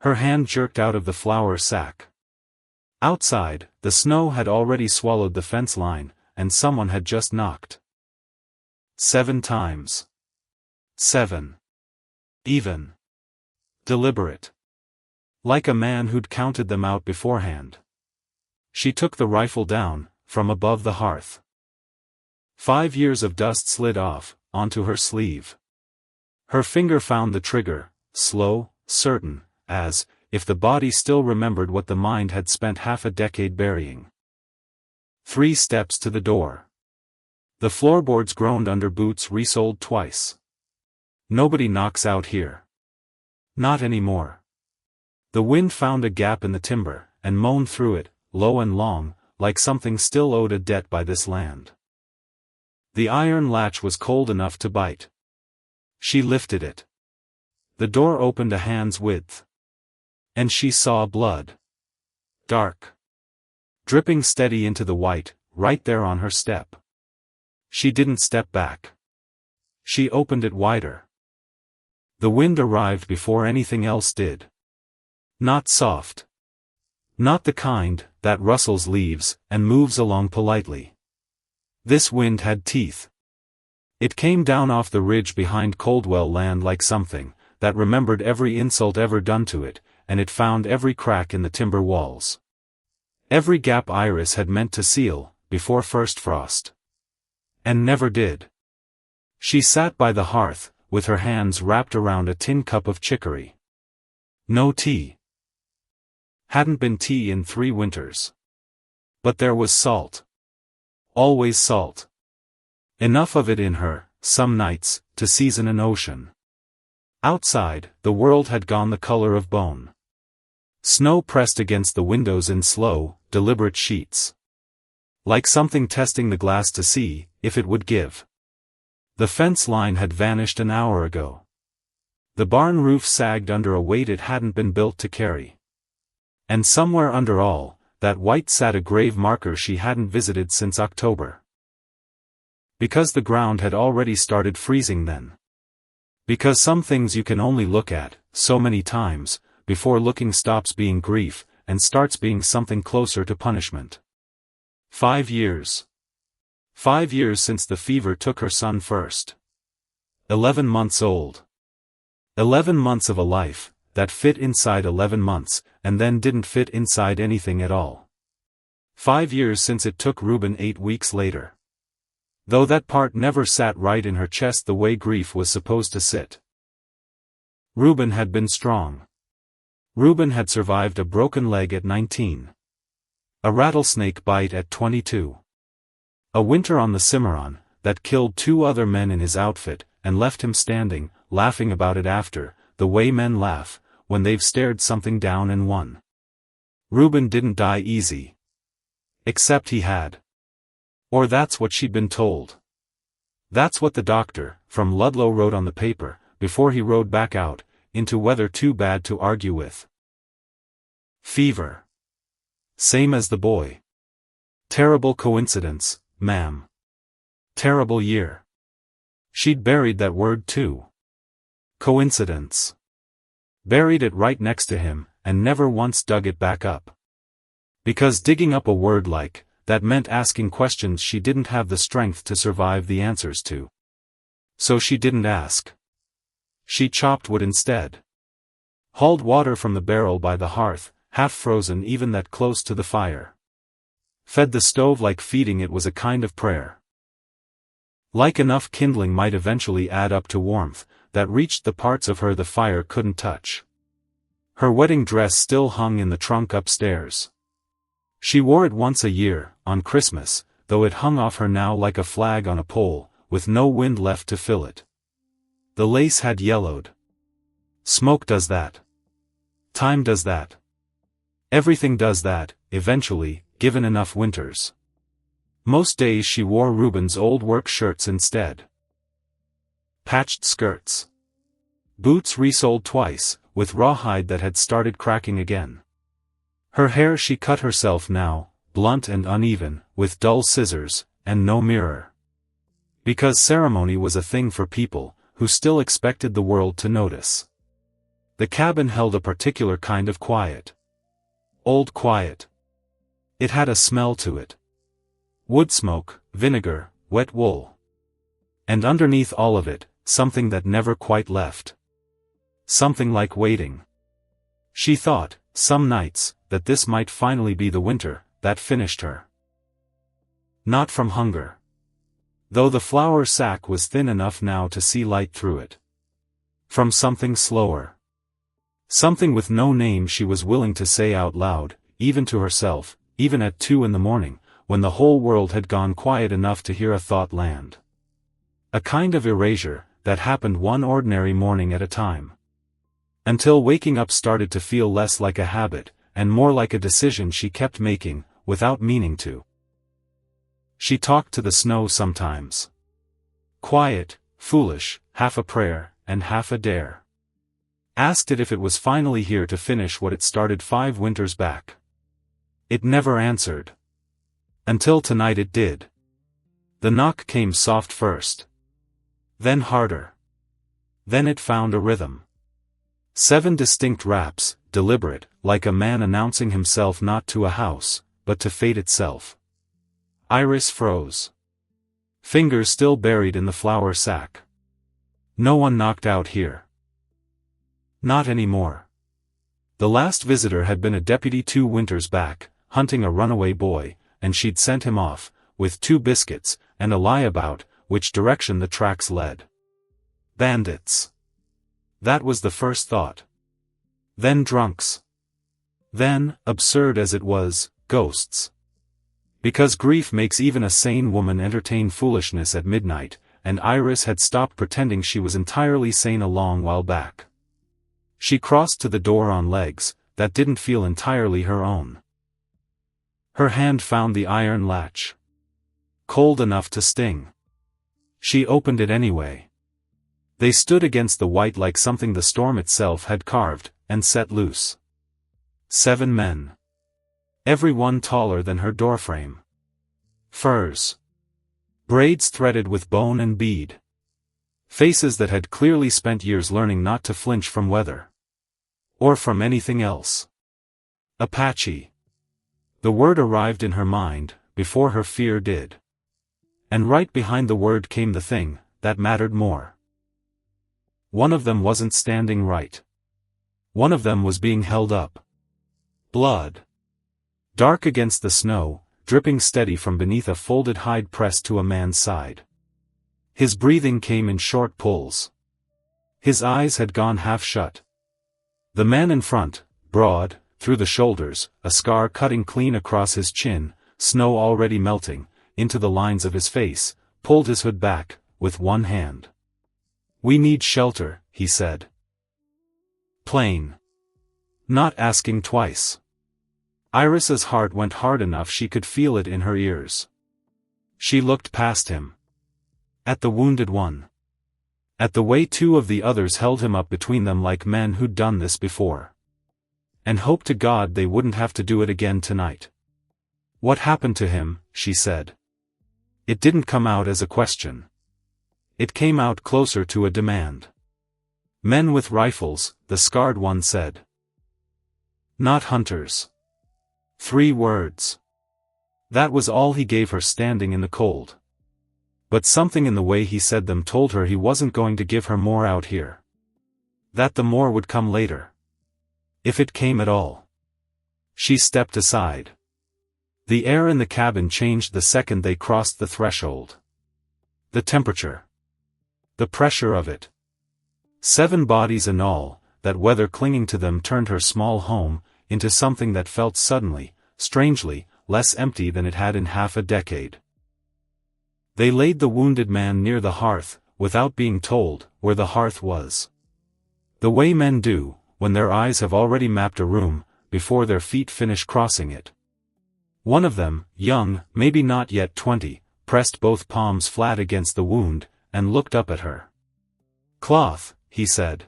Her hand jerked out of the flour sack. Outside, the snow had already swallowed the fence line, and someone had just knocked. 7 times. 7. Even. Deliberate. Like a man who'd counted them out beforehand. She took the rifle down, from above the hearth. 5 years of dust slid off, onto her sleeve. Her finger found the trigger, slow, certain, as if the body still remembered what the mind had spent half a decade burying. 3 steps to the door. The floorboards groaned under boots resoled twice. Nobody knocks out here. Not anymore. The wind found a gap in the timber, and moaned through it, low and long, like something still owed a debt by this land. The iron latch was cold enough to bite. She lifted it. The door opened a hand's width. And she saw blood. Dark. Dripping steady into the white, right there on her step. She didn't step back. She opened it wider. The wind arrived before anything else did. Not soft. Not the kind that rustles leaves and moves along politely. This wind had teeth. It came down off the ridge behind Coldwell land like something that remembered every insult ever done to it, and it found every crack in the timber walls. Every gap Iris had meant to seal, before first frost. And never did. She sat by the hearth, with her hands wrapped around a tin cup of chicory. No tea. Hadn't been tea in 3 winters. But there was salt. Always salt. Enough of it in her, some nights, to season an ocean. Outside, the world had gone the color of bone. Snow pressed against the windows in slow, deliberate sheets. Like something testing the glass to see if it would give. The fence line had vanished an hour ago. The barn roof sagged under a weight it hadn't been built to carry. And somewhere under all that white sat a grave marker she hadn't visited since October. Because the ground had already started freezing then. Because some things you can only look at, so many times, before looking stops being grief, and starts being something closer to punishment. 5 years. 5 years since the fever took her son first. 11 months old. 11 months of a life that fit inside 11 months, and then didn't fit inside anything at all. 5 years since it took Ruben 8 weeks later. Though that part never sat right in her chest the way grief was supposed to sit. Ruben had been strong. Ruben had survived a broken leg at 19. A rattlesnake bite at 22. A winter on the Cimarron that killed 2 other men in his outfit, and left him standing, laughing about it after, the way men laugh, when they've stared something down and won. Ruben didn't die easy. Except he had. Or that's what she'd been told. That's what the doctor, from Ludlow wrote on the paper, before he rode back out, into weather too bad to argue with. Fever. Same as the boy. Terrible coincidence, ma'am. Terrible year. She'd buried that word too. Coincidence. Buried it right next to him, and never once dug it back up. Because digging up a word like that meant asking questions she didn't have the strength to survive the answers to. So she didn't ask. She chopped wood instead. Hauled water from the barrel by the hearth, half frozen even that close to the fire. Fed the stove like feeding it was a kind of prayer. Like enough kindling might eventually add up to warmth, that reached the parts of her the fire couldn't touch. Her wedding dress still hung in the trunk upstairs. She wore it once a year, on Christmas, though it hung off her now like a flag on a pole, with no wind left to fill it. The lace had yellowed. Smoke does that. Time does that. Everything does that, eventually, given enough winters. Most days she wore Ruben's old work shirts instead. Patched skirts. Boots resoled twice, with rawhide that had started cracking again. Her hair she cut herself now, blunt and uneven, with dull scissors, and no mirror. Because ceremony was a thing for people who still expected the world to notice. The cabin held a particular kind of quiet. Old quiet. It had a smell to it. Wood smoke, vinegar, wet wool. And underneath all of it, something that never quite left. Something like waiting. She thought, some nights, that this might finally be the winter that finished her. Not from hunger. Though the flour sack was thin enough now to see light through it. From something slower. Something with no name she was willing to say out loud, even to herself, even at 2 in the morning, when the whole world had gone quiet enough to hear a thought land. A kind of erasure, that happened one ordinary morning at a time. Until waking up started to feel less like a habit, and more like a decision she kept making, without meaning to. She talked to the snow sometimes. Quiet, foolish, half a prayer, and half a dare. Asked it if it was finally here to finish what it started 5 winters back. It never answered. Until tonight it did. The knock came soft first. Then harder. Then it found a rhythm. 7 distinct raps, deliberate, like a man announcing himself not to a house, but to fate itself. Iris froze. Fingers still buried in the flour sack. No one knocked out here. Not anymore. The last visitor had been a deputy 2 winters back, hunting a runaway boy, and she'd sent him off, with 2 biscuits, and a lie about which direction the tracks led. Bandits. That was the first thought. Then drunks. Then, absurd as it was, ghosts. Because grief makes even a sane woman entertain foolishness at midnight, and Iris had stopped pretending she was entirely sane a long while back. She crossed to the door on legs that didn't feel entirely her own. Her hand found the iron latch. Cold enough to sting. She opened it anyway. They stood against the white like something the storm itself had carved and set loose. 7 men. Every one taller than her doorframe. Furs. Braids threaded with bone and bead. Faces that had clearly spent years learning not to flinch from weather. Or from anything else. Apache. The word arrived in her mind, before her fear did. And right behind the word came the thing that mattered more. One of them wasn't standing right. One of them was being held up. Blood. Dark against the snow, dripping steady from beneath a folded hide pressed to a man's side. His breathing came in short pulls. His eyes had gone half shut. The man in front, broad, through the shoulders, a scar cutting clean across his chin, snow already melting, into the lines of his face, pulled his hood back, with one hand. "We need shelter," he said. Plain. Not asking twice. Iris's heart went hard enough she could feel it in her ears. She looked past him. At the wounded one. At the way 2 of the others held him up between them like men who'd done this before. And hoped to God they wouldn't have to do it again tonight. "What happened to him?" she said. It didn't come out as a question. It came out closer to a demand. "Men with rifles," the scarred one said. "Not hunters." 3 words. That was all he gave her standing in the cold. But something in the way he said them told her he wasn't going to give her more out here. That the more would come later. If it came at all. She stepped aside. The air in the cabin changed the second they crossed the threshold. The temperature. The pressure of it. 7 bodies in all, that weather clinging to them turned her small home into something that felt suddenly, strangely, less empty than it had in half a decade. They laid the wounded man near the hearth, without being told where the hearth was. The way men do, when their eyes have already mapped a room, before their feet finish crossing it. One of them, young, maybe not yet 20, pressed both palms flat against the wound, and looked up at her. "Cloth," he said.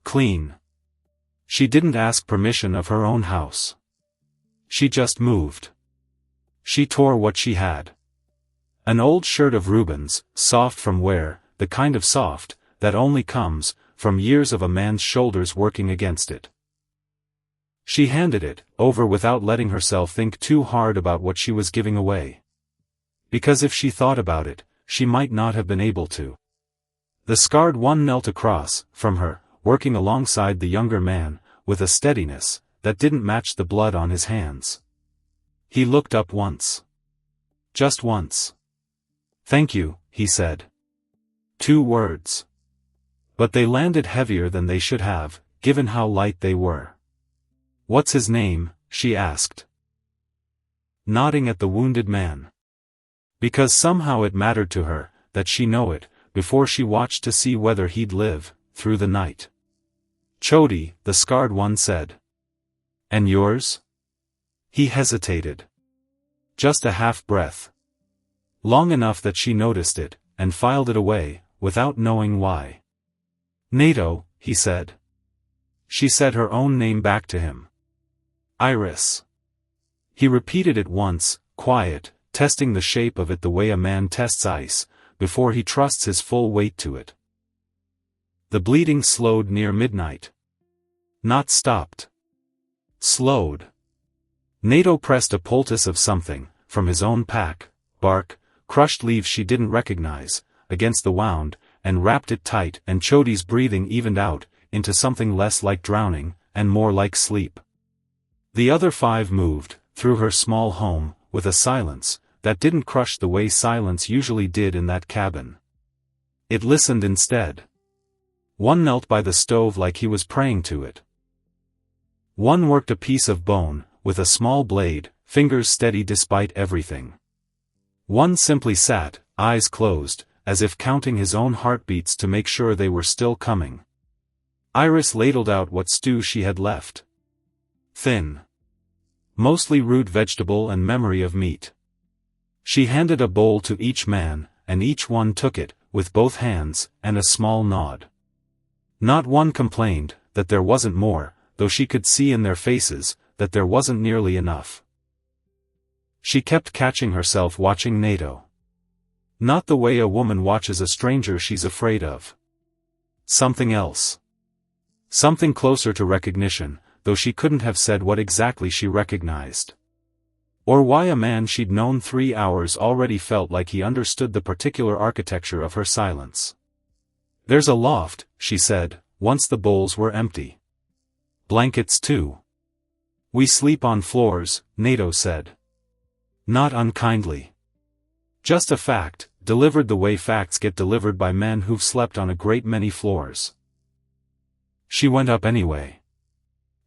"Clean." She didn't ask permission of her own house. She just moved. She tore what she had. An old shirt of Ruben's, soft from wear, the kind of soft that only comes from years of a man's shoulders working against it. She handed it over without letting herself think too hard about what she was giving away. Because if she thought about it, she might not have been able to. The scarred one knelt across from her, working alongside the younger man, with a steadiness that didn't match the blood on his hands. He looked up once. Just once. "Thank you," he said. 2 words. But they landed heavier than they should have, given how light they were. "What's his name?" she asked, nodding at the wounded man. Because somehow it mattered to her that she know it, before she watched to see whether he'd live through the night. "Chody," the scarred one said. "And yours?" He hesitated. Just a half-breath. Long enough that she noticed it, and filed it away, without knowing why. "Nato," he said. She said her own name back to him. "Iris." He repeated it once, quiet, testing the shape of it the way a man tests ice, before he trusts his full weight to it. The bleeding slowed near midnight. Not stopped. Slowed. Nato pressed a poultice of something, from his own pack, bark, crushed leaves she didn't recognize, against the wound, and wrapped it tight, and Chody's breathing evened out, into something less like drowning, and more like sleep. The other 5 moved, through her small home, with a silence that didn't crush the way silence usually did in that cabin. It listened instead. One knelt by the stove like he was praying to it. One worked a piece of bone, with a small blade, fingers steady despite everything. One simply sat, eyes closed, as if counting his own heartbeats to make sure they were still coming. Iris ladled out what stew she had left. Thin. Mostly root vegetable and memory of meat. She handed a bowl to each man, and each one took it, with both hands, and a small nod. Not one complained that there wasn't more, though she could see in their faces that there wasn't nearly enough. She kept catching herself watching Nato. Not the way a woman watches a stranger she's afraid of. Something else. Something closer to recognition, though she couldn't have said what exactly she recognized. Or why a man she'd known 3 hours already felt like he understood the particular architecture of her silence. "There's a loft," she said, once the bowls were empty. "Blankets too." "We sleep on floors," Nato said. Not unkindly. Just a fact, delivered the way facts get delivered by men who've slept on a great many floors. She went up anyway.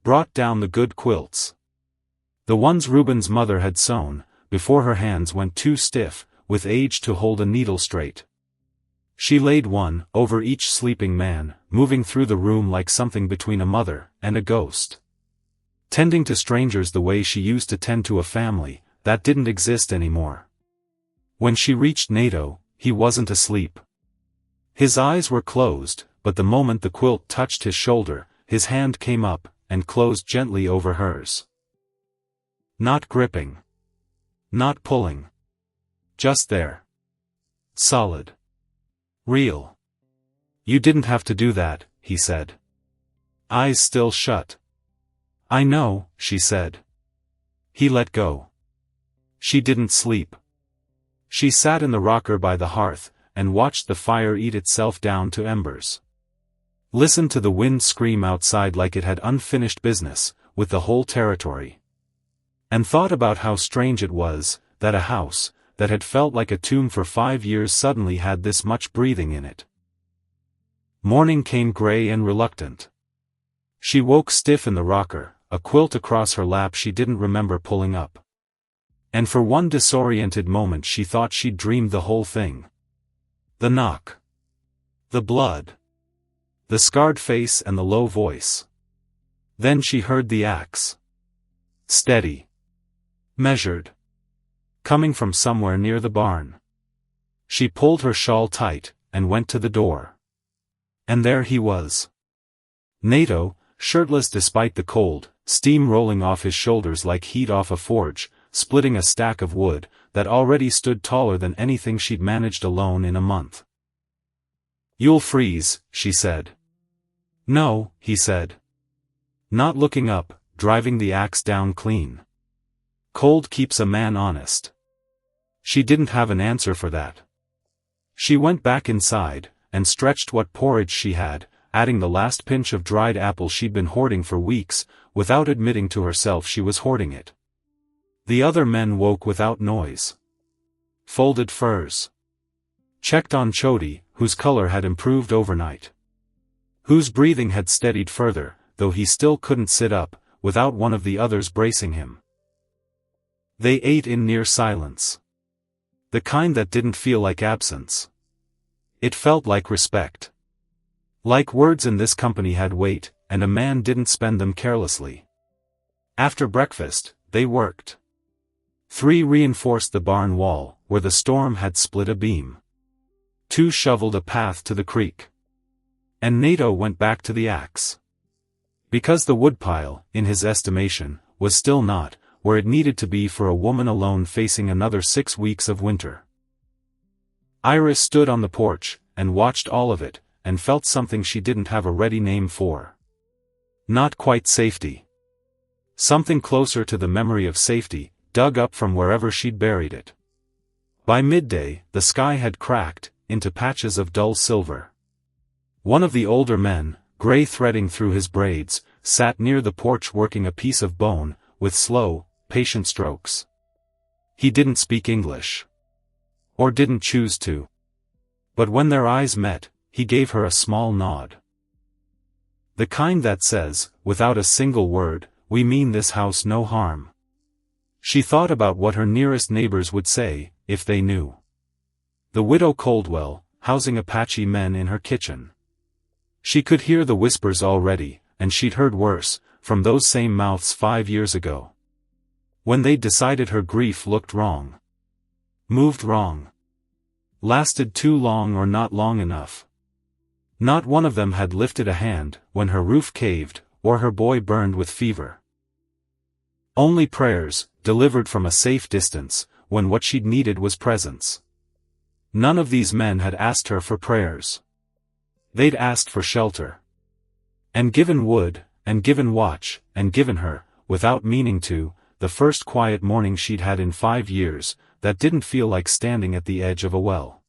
Brought down the good quilts. The ones Ruben's mother had sewn, before her hands went too stiff, with age to hold a needle straight. She laid one over each sleeping man, moving through the room like something between a mother and a ghost. Tending to strangers the way she used to tend to a family that didn't exist anymore. When she reached Nato, he wasn't asleep. His eyes were closed, but the moment the quilt touched his shoulder, his hand came up and closed gently over hers. Not gripping. Not pulling. Just there. Solid. Real. "You didn't have to do that," he said. Eyes still shut. "I know," she said. He let go. She didn't sleep. She sat in the rocker by the hearth, and watched the fire eat itself down to embers. Listened to the wind scream outside like it had unfinished business with the whole territory. And thought about how strange it was that a house that had felt like a tomb for 5 years suddenly had this much breathing in it. Morning came gray and reluctant. She woke stiff in the rocker, a quilt across her lap she didn't remember pulling up. And for one disoriented moment she thought she'd dreamed the whole thing. The knock. The blood. The scarred face and the low voice. Then she heard the axe. Steady. Measured. Coming from somewhere near the barn. She pulled her shawl tight, and went to the door. And there he was. Nato, shirtless despite the cold, steam rolling off his shoulders like heat off a forge, splitting a stack of wood that already stood taller than anything she'd managed alone in a month. "You'll freeze," she said. No, he said. Not looking up, driving the axe down clean. Cold keeps a man honest. She didn't have an answer for that. She went back inside, and stretched what porridge she had, adding the last pinch of dried apple she'd been hoarding for weeks, without admitting to herself she was hoarding it. The other men woke without noise. Folded furs. Checked on Chody, whose color had improved overnight. Whose breathing had steadied further, though he still couldn't sit up, without one of the others bracing him. They ate in near silence. The kind that didn't feel like absence. It felt like respect. Like words in this company had weight, and a man didn't spend them carelessly. After breakfast, they worked. 3 reinforced the barn wall, where the storm had split a beam. 2 shoveled a path to the creek. And Nato went back to the axe. Because the woodpile, in his estimation, was still not where it needed to be for a woman alone facing another 6 weeks of winter. Iris stood on the porch, and watched all of it, and felt something she didn't have a ready name for. Not quite safety. Something closer to the memory of safety, dug up from wherever she'd buried it. By midday, the sky had cracked into patches of dull silver. One of the older men, gray threading through his braids, sat near the porch working a piece of bone, with slow, patient strokes. He didn't speak English. Or didn't choose to. But when their eyes met, he gave her a small nod. The kind that says, without a single word, "We mean this house no harm." She thought about what her nearest neighbors would say, if they knew. The widow Coldwell, housing Apache men in her kitchen. She could hear the whispers already, and she'd heard worse, from those same mouths 5 years ago. When they'd decided her grief looked wrong. Moved wrong. Lasted too long or not long enough. Not one of them had lifted a hand when her roof caved, or her boy burned with fever. Only prayers, delivered from a safe distance, when what she'd needed was presence. None of these men had asked her for prayers. They'd asked for shelter. And given wood, and given watch, and given her, without meaning to, the first quiet morning she'd had in 5 years, that didn't feel like standing at the edge of a well.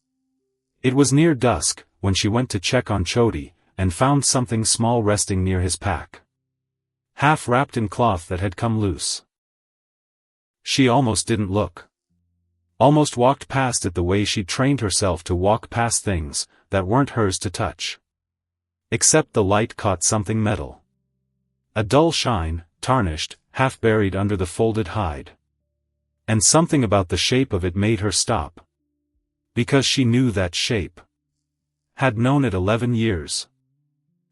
It was near dusk, when she went to check on Chody, and found something small resting near his pack. Half wrapped in cloth that had come loose. She almost didn't look. Almost walked past it the way she'd trained herself to walk past things that weren't hers to touch. Except the light caught something metal. A dull shine, tarnished, half buried under the folded hide. And something about the shape of it made her stop. Because she knew that shape. Had known it 11 years.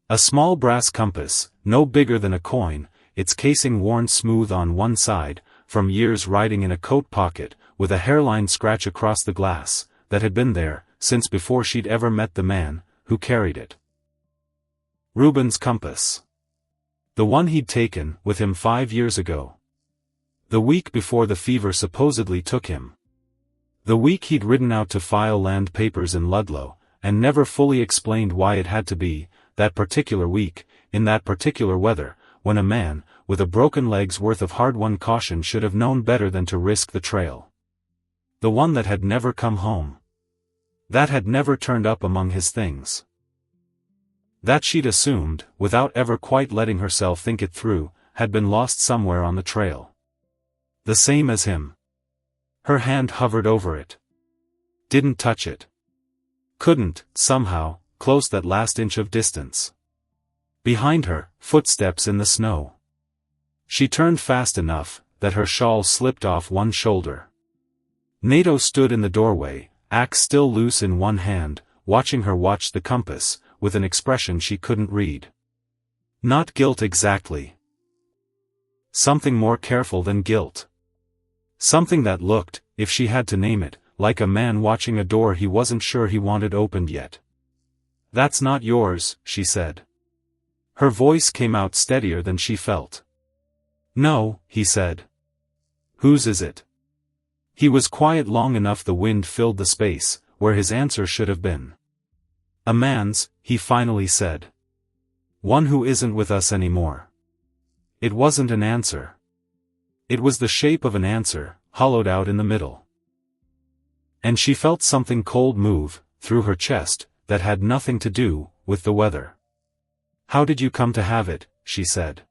A small brass compass, no bigger than a coin, its casing worn smooth on one side, from years riding in a coat pocket, with a hairline scratch across the glass, that had been there, since before she'd ever met the man who carried it. Ruben's compass. The one he'd taken with him 5 years ago. The week before the fever supposedly took him. The week he'd ridden out to file land papers in Ludlow, and never fully explained why it had to be, that particular week, in that particular weather, when a man, with a broken leg's worth of hard-won caution should have known better than to risk the trail. The one that had never come home. That had never turned up among his things. That she'd assumed, without ever quite letting herself think it through, had been lost somewhere on the trail. The same as him. Her hand hovered over it. Didn't touch it. Couldn't, somehow, close that last inch of distance. Behind her, footsteps in the snow. She turned fast enough, that her shawl slipped off one shoulder. Nato stood in the doorway, axe still loose in one hand, watching her watch the compass, with an expression she couldn't read. Not guilt exactly. Something more careful than guilt. Something that looked, if she had to name it, like a man watching a door he wasn't sure he wanted opened yet. "That's not yours," she said. Her voice came out steadier than she felt. "No," he said. "Whose is it?" He was quiet long enough the wind filled the space, where his answer should have been. "A man's," he finally said. One who isn't with us anymore. It wasn't an answer. It was the shape of an answer, hollowed out in the middle. And she felt something cold move through her chest that had nothing to do with the weather. "How did you come to have it?" she said.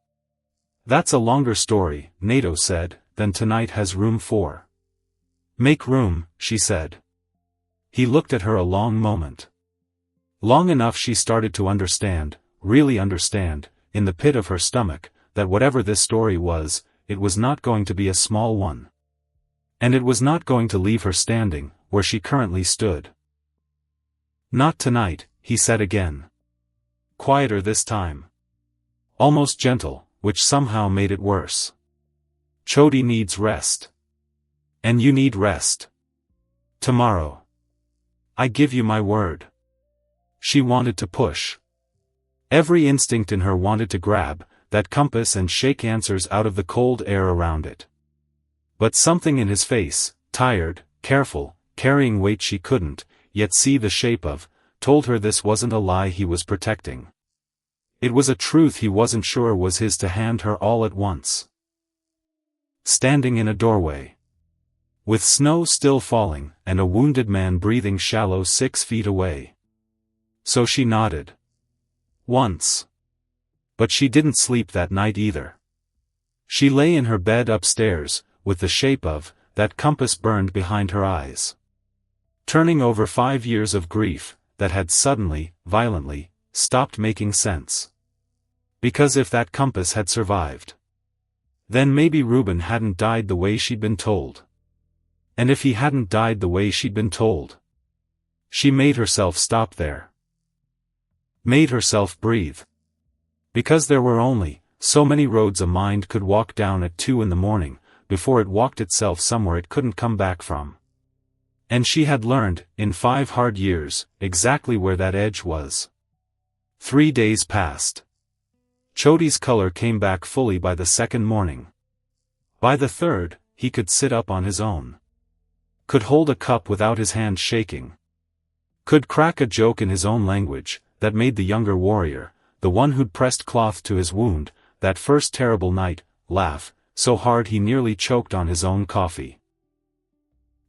"That's a longer story," Nato said, "than tonight has room for." "Make room," she said. He looked at her a long moment. Long enough she started to understand, really understand, in the pit of her stomach, that whatever this story was, it was not going to be a small one. And it was not going to leave her standing, where she currently stood. "Not tonight," he said again. Quieter this time. Almost gentle, which somehow made it worse. "Chody needs rest. And you need rest. Tomorrow. I give you my word." She wanted to push. Every instinct in her wanted to grab that compass and shake answers out of the cold air around it. But something in his face, tired, careful, carrying weight she couldn't yet see the shape of, told her this wasn't a lie he was protecting. It was a truth he wasn't sure was his to hand her all at once. Standing in a doorway. With snow still falling, and a wounded man breathing shallow 6 feet away. So she nodded. Once. But she didn't sleep that night either. She lay in her bed upstairs, with the shape of that compass burned behind her eyes. Turning over 5 years of grief that had suddenly, violently, stopped making sense. Because if that compass had survived, then maybe Ruben hadn't died the way she'd been told. And if he hadn't died the way she'd been told, she made herself stop there. Made herself breathe. Because there were only so many roads a mind could walk down at 2 in the morning, before it walked itself somewhere it couldn't come back from. And she had learned, in 5 hard years, exactly where that edge was. 3 days passed. Chody's color came back fully by the 2nd morning. By the 3rd, he could sit up on his own. Could hold a cup without his hand shaking. Could crack a joke in his own language, that made the younger warrior, the one who'd pressed cloth to his wound, that first terrible night, laugh, so hard he nearly choked on his own coffee.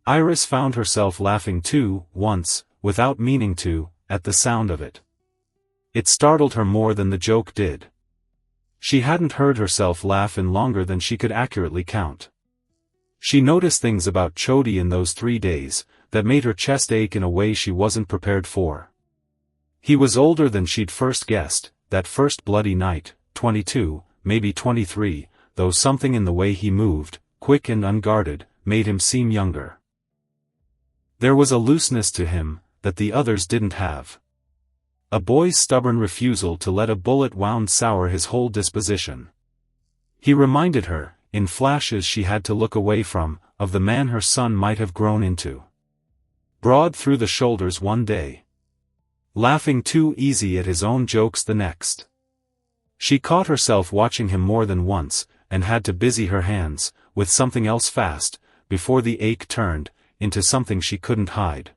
Iris found herself laughing too, once, without meaning to, at the sound of it. It startled her more than the joke did. She hadn't heard herself laugh in longer than she could accurately count. She noticed things about Chody in those 3 days, that made her chest ache in a way she wasn't prepared for. He was older than she'd first guessed, that first bloody night, 22, maybe 23, though something in the way he moved, quick and unguarded, made him seem younger. There was a looseness to him that the others didn't have. A boy's stubborn refusal to let a bullet wound sour his whole disposition. He reminded her, in flashes she had to look away from, of the man her son might have grown into. Broad through the shoulders one day. Laughing too easy at his own jokes the next. She caught herself watching him more than once, and had to busy her hands, with something else fast, before the ache turned into something she couldn't hide.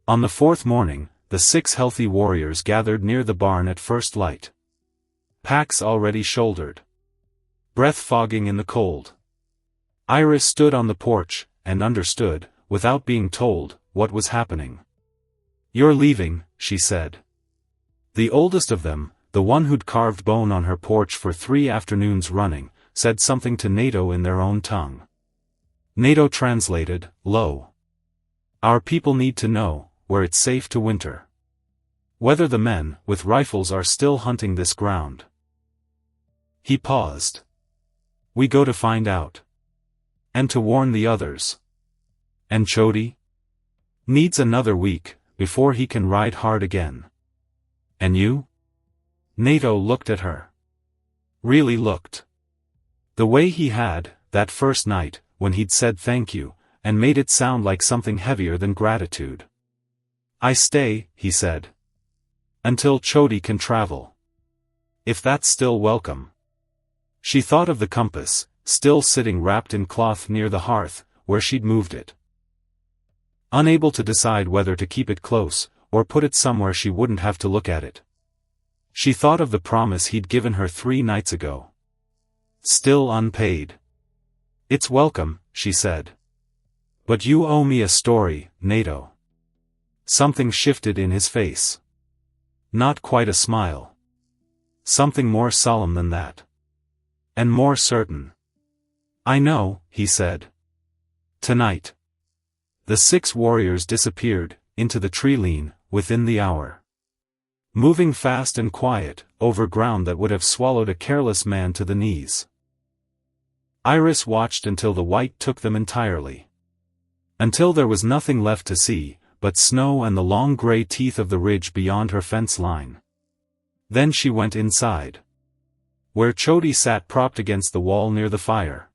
On the 4th morning, the 6 healthy warriors gathered near the barn at first light. Packs already shouldered. Breath fogging in the cold. Iris stood on the porch, and understood, without being told, what was happening. "You're leaving," she said. The oldest of them, the one who'd carved bone on her porch for 3 afternoons running, said something to Nato in their own tongue. Nato translated, low. "Our people need to know where it's safe to winter. Whether the men with rifles are still hunting this ground." He paused. "We go to find out. And to warn the others. And Chody? Needs another week, before he can ride hard again. And you?" Nato looked at her. Really looked. The way he had, that first night, when he'd said thank you, and made it sound like something heavier than gratitude. "I stay," he said. "Until Chody can travel. If that's still welcome." She thought of the compass, still sitting wrapped in cloth near the hearth, where she'd moved it. Unable to decide whether to keep it close, or put it somewhere she wouldn't have to look at it. She thought of the promise he'd given her 3 nights ago. Still unpaid. "It's welcome," she said. "But you owe me a story, Nato." Something shifted in his face. Not quite a smile. Something more solemn than that. And more certain. "I know," he said. "Tonight." The 6 warriors disappeared, into the tree lean, within the hour. Moving fast and quiet, over ground that would have swallowed a careless man to the knees. Iris watched until the white took them entirely. Until there was nothing left to see, but snow and the long gray teeth of the ridge beyond her fence line. Then she went inside. Where Chody sat propped against the wall near the fire.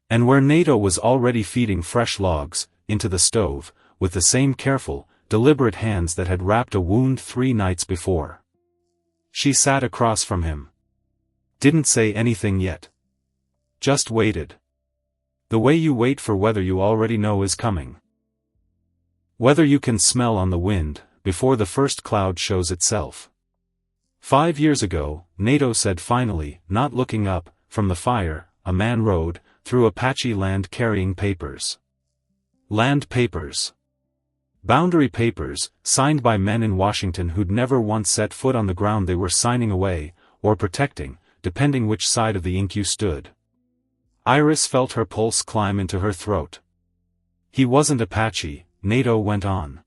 And where Nato was already feeding fresh logs, into the stove, with the same careful, deliberate hands that had wrapped a wound 3 nights before. She sat across from him. Didn't say anything yet. Just waited. The way you wait for weather you already know is coming. Weather you can smell on the wind, before the first cloud shows itself. 5 years ago, Nato said finally, not looking up, from the fire, a man rode, through Apache land carrying papers. Land papers. Boundary papers, signed by men in Washington who'd never once set foot on the ground they were signing away, or protecting, depending which side of the ink you stood. Iris felt her pulse climb into her throat. He wasn't Apache, Nato went on.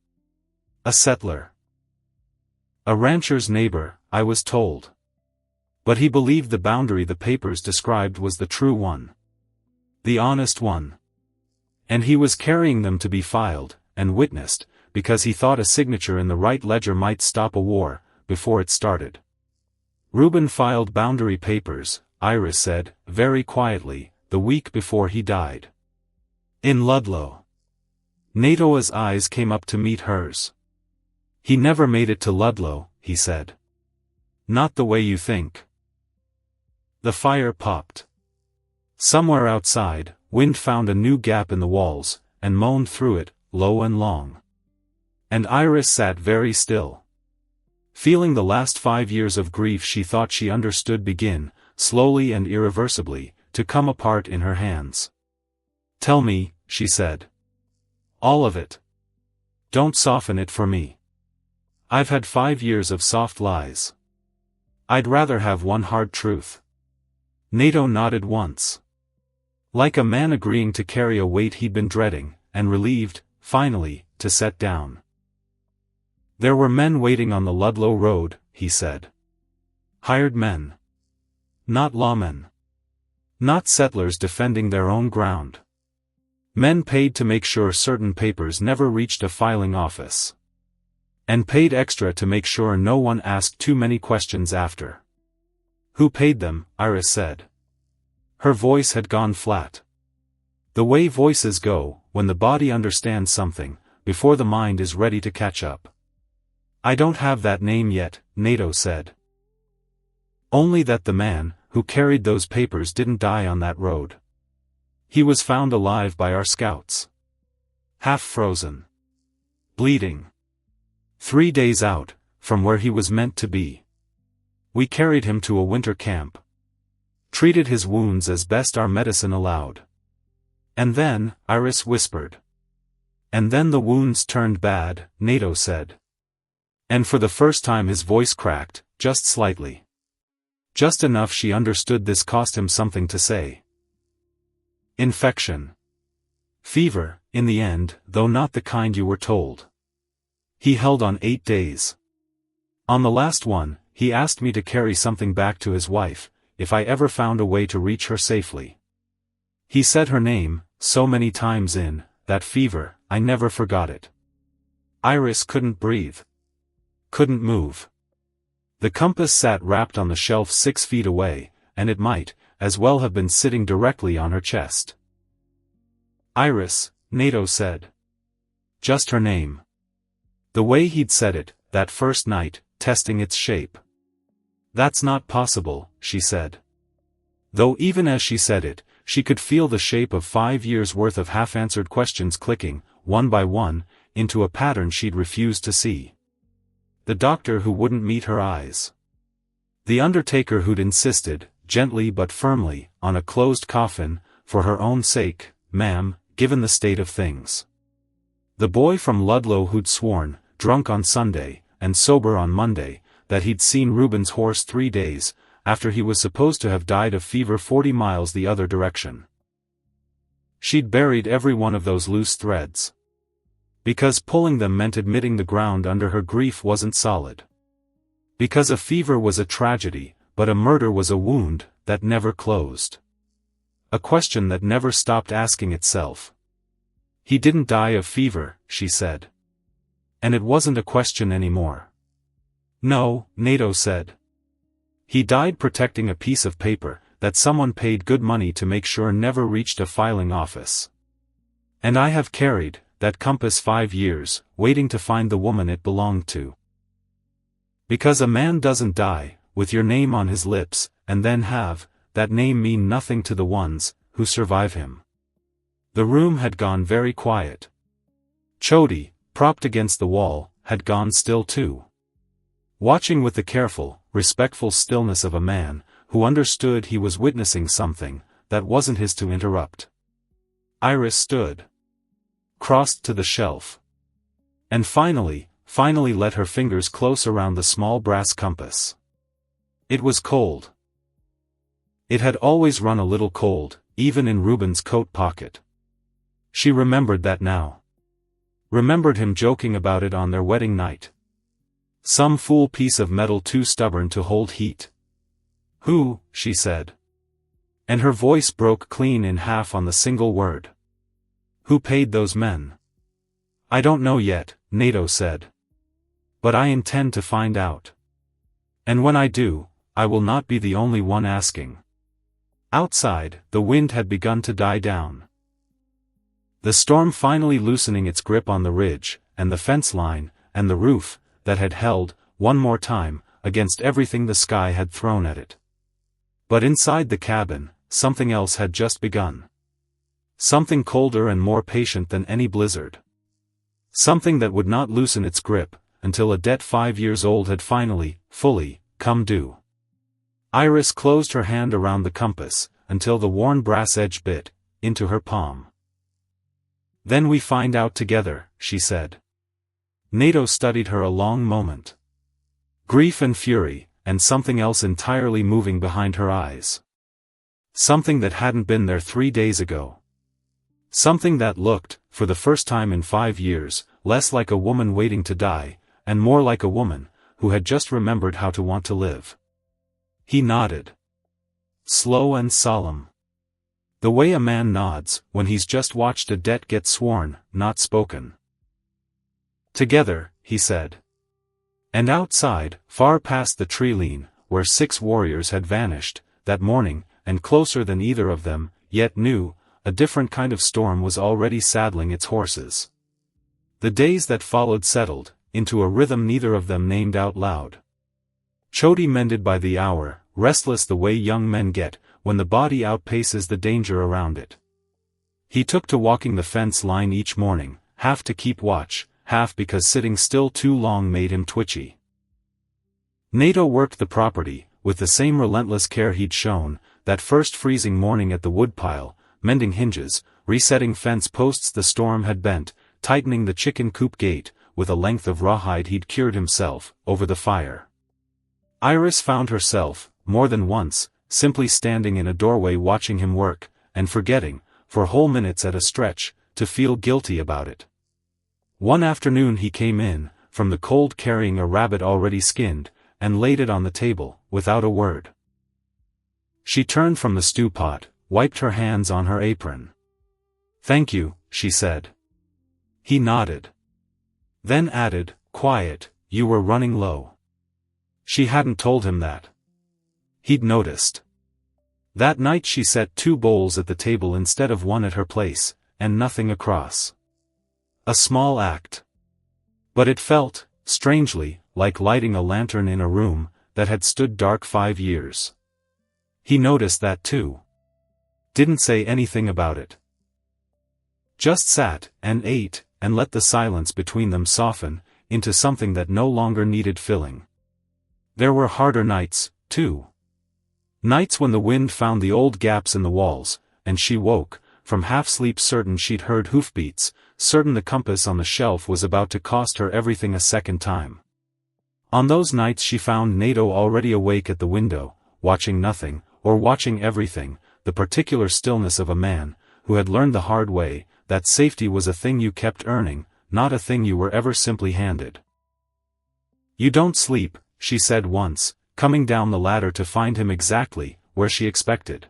A settler. A rancher's neighbor, I was told. But he believed the boundary the papers described was the true one. The honest one. And he was carrying them to be filed, and witnessed, because he thought a signature in the right ledger might stop a war, before it started. Ruben filed boundary papers, Iris said, very quietly, the week before he died. In Ludlow. Nato's eyes came up to meet hers. He never made it to Ludlow, he said. Not the way you think. The fire popped. Somewhere outside, wind found a new gap in the walls, and moaned through it, low and long. And Iris sat very still. Feeling the last 5 years of grief she thought she understood begin, slowly and irreversibly, to come apart in her hands. Tell me, she said. All of it. Don't soften it for me. I've had 5 years of soft lies. I'd rather have one hard truth. Nato nodded once. Like a man agreeing to carry a weight he'd been dreading, and relieved, finally, to set down. There were men waiting on the Ludlow road, he said. Hired men. Not lawmen. Not settlers defending their own ground. Men paid to make sure certain papers never reached a filing office. And paid extra to make sure no one asked too many questions after. Who paid them, Iris said. Her voice had gone flat. The way voices go, when the body understands something, before the mind is ready to catch up. I don't have that name yet, Nato said. Only that the man, who carried those papers didn't die on that road. He was found alive by our scouts. Half frozen. Bleeding. 3 days out, from where he was meant to be. We carried him to a winter camp. Treated his wounds as best our medicine allowed. And then, Iris whispered. And then the wounds turned bad, Nato said. And for the first time his voice cracked, just slightly. Just enough she understood this cost him something to say. Infection. Fever, in the end, though not the kind you were told. He held on 8 days. On the last one, he asked me to carry something back to his wife, if I ever found a way to reach her safely. He said her name, so many times in that fever, I never forgot it. Iris couldn't breathe. Couldn't move. The compass sat wrapped on the shelf 6 feet away, and it might, as well have been sitting directly on her chest. Iris, Nato said. Just her name. The way he'd said it, that first night, testing its shape. That's not possible, she said. Though even as she said it, she could feel the shape of 5 years' worth of half-answered questions clicking, one by one, into a pattern she'd refused to see. The doctor who wouldn't meet her eyes. The undertaker who'd insisted, gently but firmly, on a closed coffin, for her own sake, ma'am, given the state of things. The boy from Ludlow who'd sworn, drunk on Sunday, and sober on Monday, that he'd seen Ruben's horse 3 days, after he was supposed to have died of fever 40 miles the other direction. She'd buried every one of those loose threads. Because pulling them meant admitting the ground under her grief wasn't solid. Because a fever was a tragedy, but a murder was a wound that never closed. A question that never stopped asking itself. He didn't die of fever, she said. And it wasn't a question anymore. No, Nato said. He died protecting a piece of paper that someone paid good money to make sure never reached a filing office. And I have carried that compass 5 years, waiting to find the woman it belonged to. Because a man doesn't die, with your name on his lips, and then have that name mean nothing to the ones who survive him. The room had gone very quiet. Chody, propped against the wall, had gone still too. Watching with the careful, respectful stillness of a man who understood he was witnessing something that wasn't his to interrupt. Iris stood, crossed to the shelf, and finally let her fingers close around the small brass compass. It was cold. It had always run a little cold, even in Ruben's coat pocket. She remembered that now. Remembered him joking about it on their wedding night. Some fool piece of metal too stubborn to hold heat. Who, she said. And her voice broke clean in half on the single word. Who paid those men? I don't know yet, Nato said. But I intend to find out. And when I do, I will not be the only one asking. Outside, the wind had begun to die down. The storm finally loosening its grip on the ridge, and the fence line, and the roof, that had held, one more time, against everything the sky had thrown at it. But inside the cabin, something else had just begun. Something colder and more patient than any blizzard. Something that would not loosen its grip, until a debt 5 years old had finally, fully, come due. Iris closed her hand around the compass, until the worn brass edge bit into her palm. Then we find out together, she said. Nato studied her a long moment. Grief and fury, and something else entirely moving behind her eyes. Something that hadn't been there 3 days ago. Something that looked, for the first time in 5 years, less like a woman waiting to die, and more like a woman who had just remembered how to want to live. He nodded. Slow and solemn. The way a man nods when he's just watched a debt get sworn, not spoken. Together, he said. And outside, far past the tree lean, where 6 warriors had vanished, that morning, and closer than either of them, yet knew, a different kind of storm was already saddling its horses. The days that followed settled, into a rhythm neither of them named out loud. Chody mended by the hour, restless the way young men get, when the body outpaces the danger around it. He took to walking the fence line each morning, half to keep watch, half because sitting still too long made him twitchy. Nato worked the property, with the same relentless care he'd shown, that first freezing morning at the woodpile, mending hinges, resetting fence posts the storm had bent, tightening the chicken coop gate, with a length of rawhide he'd cured himself, over the fire. Iris found herself, more than once, simply standing in a doorway watching him work, and forgetting, for whole minutes at a stretch, to feel guilty about it. One afternoon he came in, from the cold carrying a rabbit already skinned, and laid it on the table, without a word. She turned from the stew pot, wiped her hands on her apron. Thank you, she said. He nodded. Then added, quiet, you were running low. She hadn't told him that. He'd noticed. That night she set 2 bowls at the table instead of 1 at her place, and nothing across. A small act. But it felt, strangely, like lighting a lantern in a room that had stood dark 5 years. He noticed that too. Didn't say anything about it. Just sat, and ate, and let the silence between them soften into something that no longer needed filling. There were harder nights, too. Nights when the wind found the old gaps in the walls, and she woke, from half-sleep certain she'd heard hoofbeats, certain the compass on the shelf was about to cost her everything a second time. On those nights she found Nato already awake at the window, watching nothing, or watching everything, the particular stillness of a man, who had learned the hard way, that safety was a thing you kept earning, not a thing you were ever simply handed. "You don't sleep," she said once, coming down the ladder to find him exactly where she expected.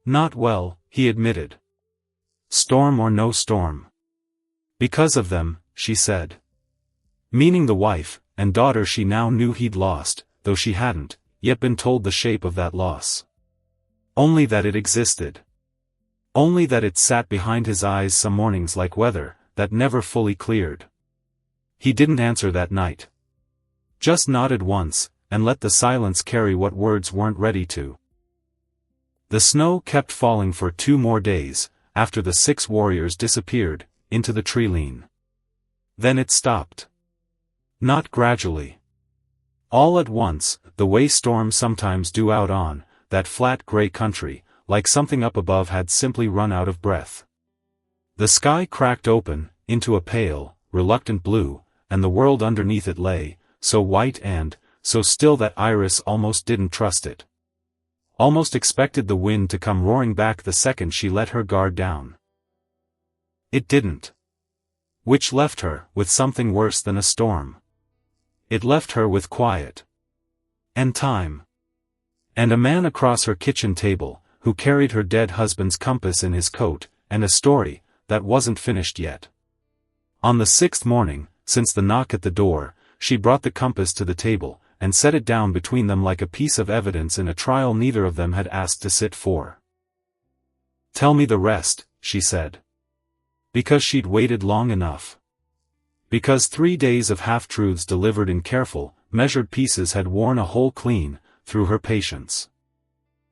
"Not well," he admitted. "Storm or no storm." "Because of them," she said. Meaning the wife and daughter she now knew he'd lost, though she hadn't yet been told the shape of that loss. Only that it existed. Only that it sat behind his eyes some mornings like weather that never fully cleared. He didn't answer that night. Just nodded once, and let the silence carry what words weren't ready to. The snow kept falling for 2 more days, after the 6 warriors disappeared into the tree-line. Then it stopped. Not gradually. All at once, the way storms sometimes do out on that flat gray country, like something up above had simply run out of breath. The sky cracked open into a pale, reluctant blue, and the world underneath it lay, so white and so still that Iris almost didn't trust it. Almost expected the wind to come roaring back the second she let her guard down. It didn't. Which left her with something worse than a storm. It left her with quiet. And time. And a man across her kitchen table, who carried her dead husband's compass in his coat, and a story that wasn't finished yet. On the 6th morning, since the knock at the door, she brought the compass to the table, and set it down between them like a piece of evidence in a trial neither of them had asked to sit for. "Tell me the rest," she said. Because she'd waited long enough. Because 3 days of half-truths delivered in careful, measured pieces had worn a hole clean through her patience.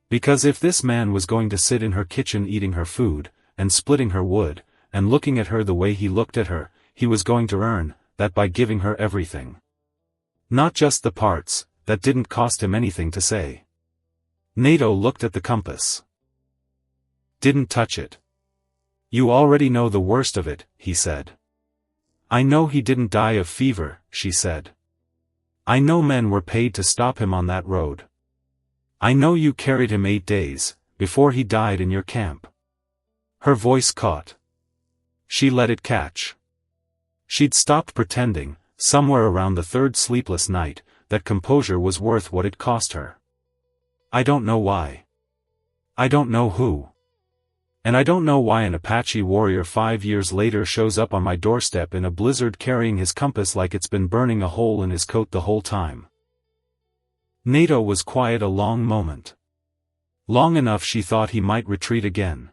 Because if this man was going to sit in her kitchen eating her food, and splitting her wood, and looking at her the way he looked at her, he was going to earn that by giving her everything. Not just the parts that didn't cost him anything to say. Nato looked at the compass. "Didn't touch it." "You already know the worst of it," he said. "I know he didn't die of fever," she said. "I know men were paid to stop him on that road. I know you carried him 8 days, before he died in your camp." Her voice caught. She let it catch. She'd stopped pretending, somewhere around the 3rd sleepless night, that composure was worth what it cost her. "I don't know why. I don't know who. And I don't know why an Apache warrior 5 years later shows up on my doorstep in a blizzard carrying his compass like it's been burning a hole in his coat the whole time." Nato was quiet a long moment. Long enough she thought he might retreat again.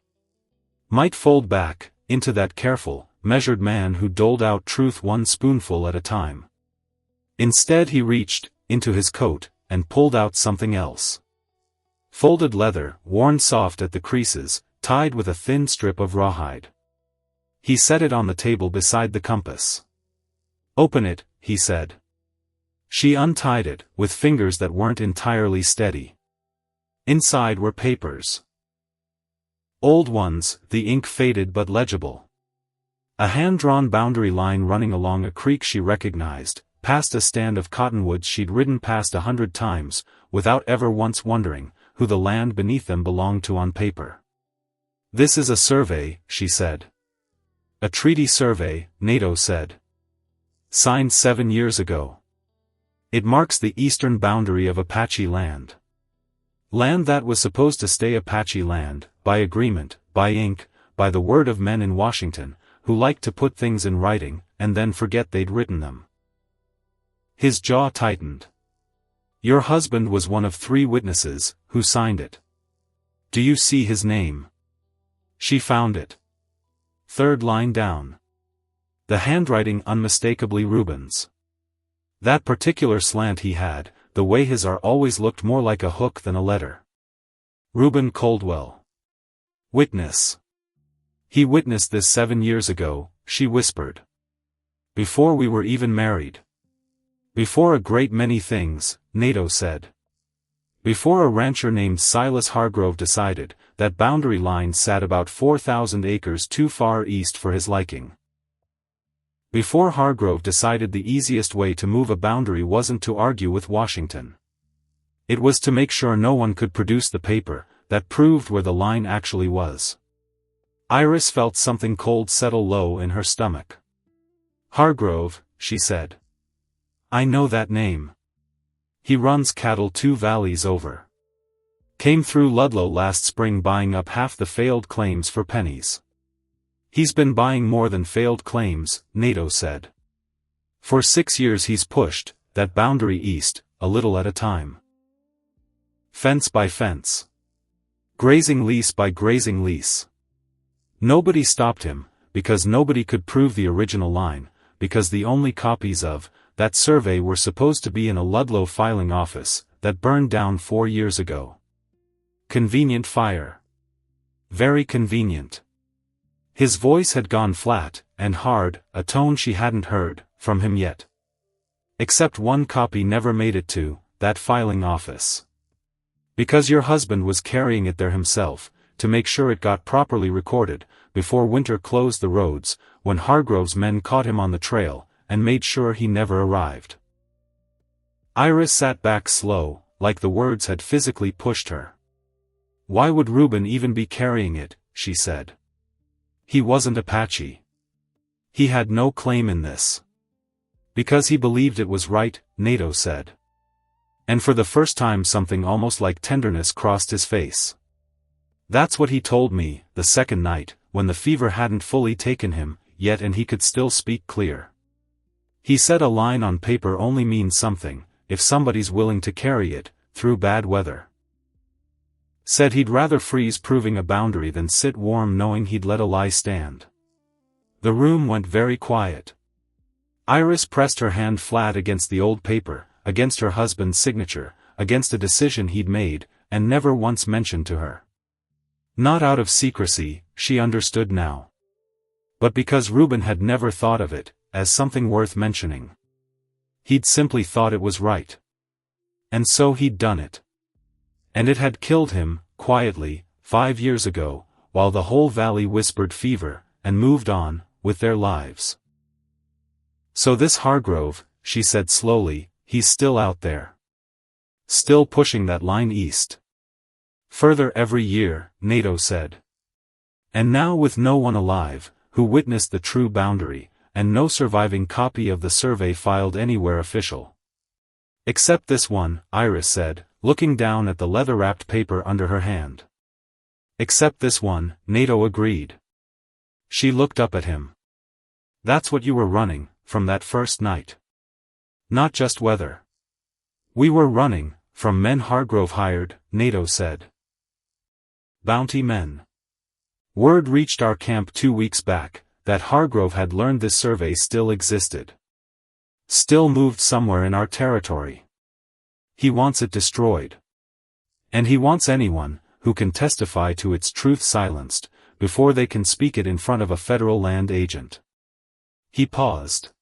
Might fold back into that careful, measured man who doled out truth 1 spoonful at a time. Instead he reached into his coat and pulled out something else. Folded leather, worn soft at the creases, tied with a thin strip of rawhide. He set it on the table beside the compass. "Open it," he said. She untied it, with fingers that weren't entirely steady. Inside were papers. Old ones, the ink faded but legible. A hand-drawn boundary line running along a creek she recognized, past a stand of cottonwoods she'd ridden past 100 times, without ever once wondering who the land beneath them belonged to on paper. "This is a survey," she said. "A treaty survey," Nato said. "Signed 7 years ago. It marks the eastern boundary of Apache land. Land that was supposed to stay Apache land, by agreement, by ink, by the word of men in Washington, who liked to put things in writing, and then forget they'd written them." His jaw tightened. "Your husband was one of 3 witnesses who signed it. Do you see his name?" She found it. 3rd line down. The handwriting unmistakably Ruben's. That particular slant he had, the way his R always looked more like a hook than a letter. Ruben Coldwell. Witness. "He witnessed this 7 years ago," she whispered. "Before we were even married." "Before a great many things," Nato said. Before a rancher named Silas Hargrove decided, that boundary line sat about 4,000 acres too far east for his liking. Before Hargrove decided the easiest way to move a boundary wasn't to argue with Washington. It was to make sure no one could produce the paper that proved where the line actually was. Iris felt something cold settle low in her stomach. "Hargrove," she said. "I know that name. He runs cattle 2 valleys over. Came through Ludlow last spring buying up half the failed claims for pennies." "He's been buying more than failed claims," Nato said. "For 6 years he's pushed that boundary east, a little at a time. Fence by fence. Grazing lease by grazing lease. Nobody stopped him, because nobody could prove the original line, because the only copies of that survey were supposed to be in a Ludlow filing office that burned down 4 years ago. Convenient fire. Very convenient." His voice had gone flat and hard, a tone she hadn't heard from him yet. "Except one copy never made it to that filing office. Because your husband was carrying it there himself, to make sure it got properly recorded, before winter closed the roads, when Hargrove's men caught him on the trail, and made sure he never arrived." Iris sat back slow, like the words had physically pushed her. "Why would Ruben even be carrying it?" she said. "He wasn't Apache. He had no claim in this." "Because he believed it was right," Nato said. And for the first time something almost like tenderness crossed his face. "That's what he told me, the second night, when the fever hadn't fully taken him, yet and he could still speak clear. He said a line on paper only means something, if somebody's willing to carry it, through bad weather. Said he'd rather freeze proving a boundary than sit warm knowing he'd let a lie stand." The room went very quiet. Iris pressed her hand flat against the old paper, against her husband's signature, against a decision he'd made, and never once mentioned to her. Not out of secrecy, she understood now. But because Ruben had never thought of it as something worth mentioning. He'd simply thought it was right. And so he'd done it. And it had killed him, quietly, 5 years ago, while the whole valley whispered fever, and moved on, with their lives. "So this Hargrove," she said slowly, "he's still out there. Still pushing that line east. Further every year," Nato said. "And now with no one alive, who witnessed the true boundary, and no surviving copy of the survey filed anywhere official." "Except this one," Iris said, looking down at the leather-wrapped paper under her hand. "Except this one," Nato agreed. She looked up at him. "That's what you were running, from that first night. Not just weather." "We were running, from men Hargrove hired," Nato said. "Bounty men. Word reached our camp 2 weeks back, that Hargrove had learned this survey still existed. Still moved somewhere in our territory. He wants it destroyed. And he wants anyone who can testify to its truth silenced, before they can speak it in front of a federal land agent." He paused.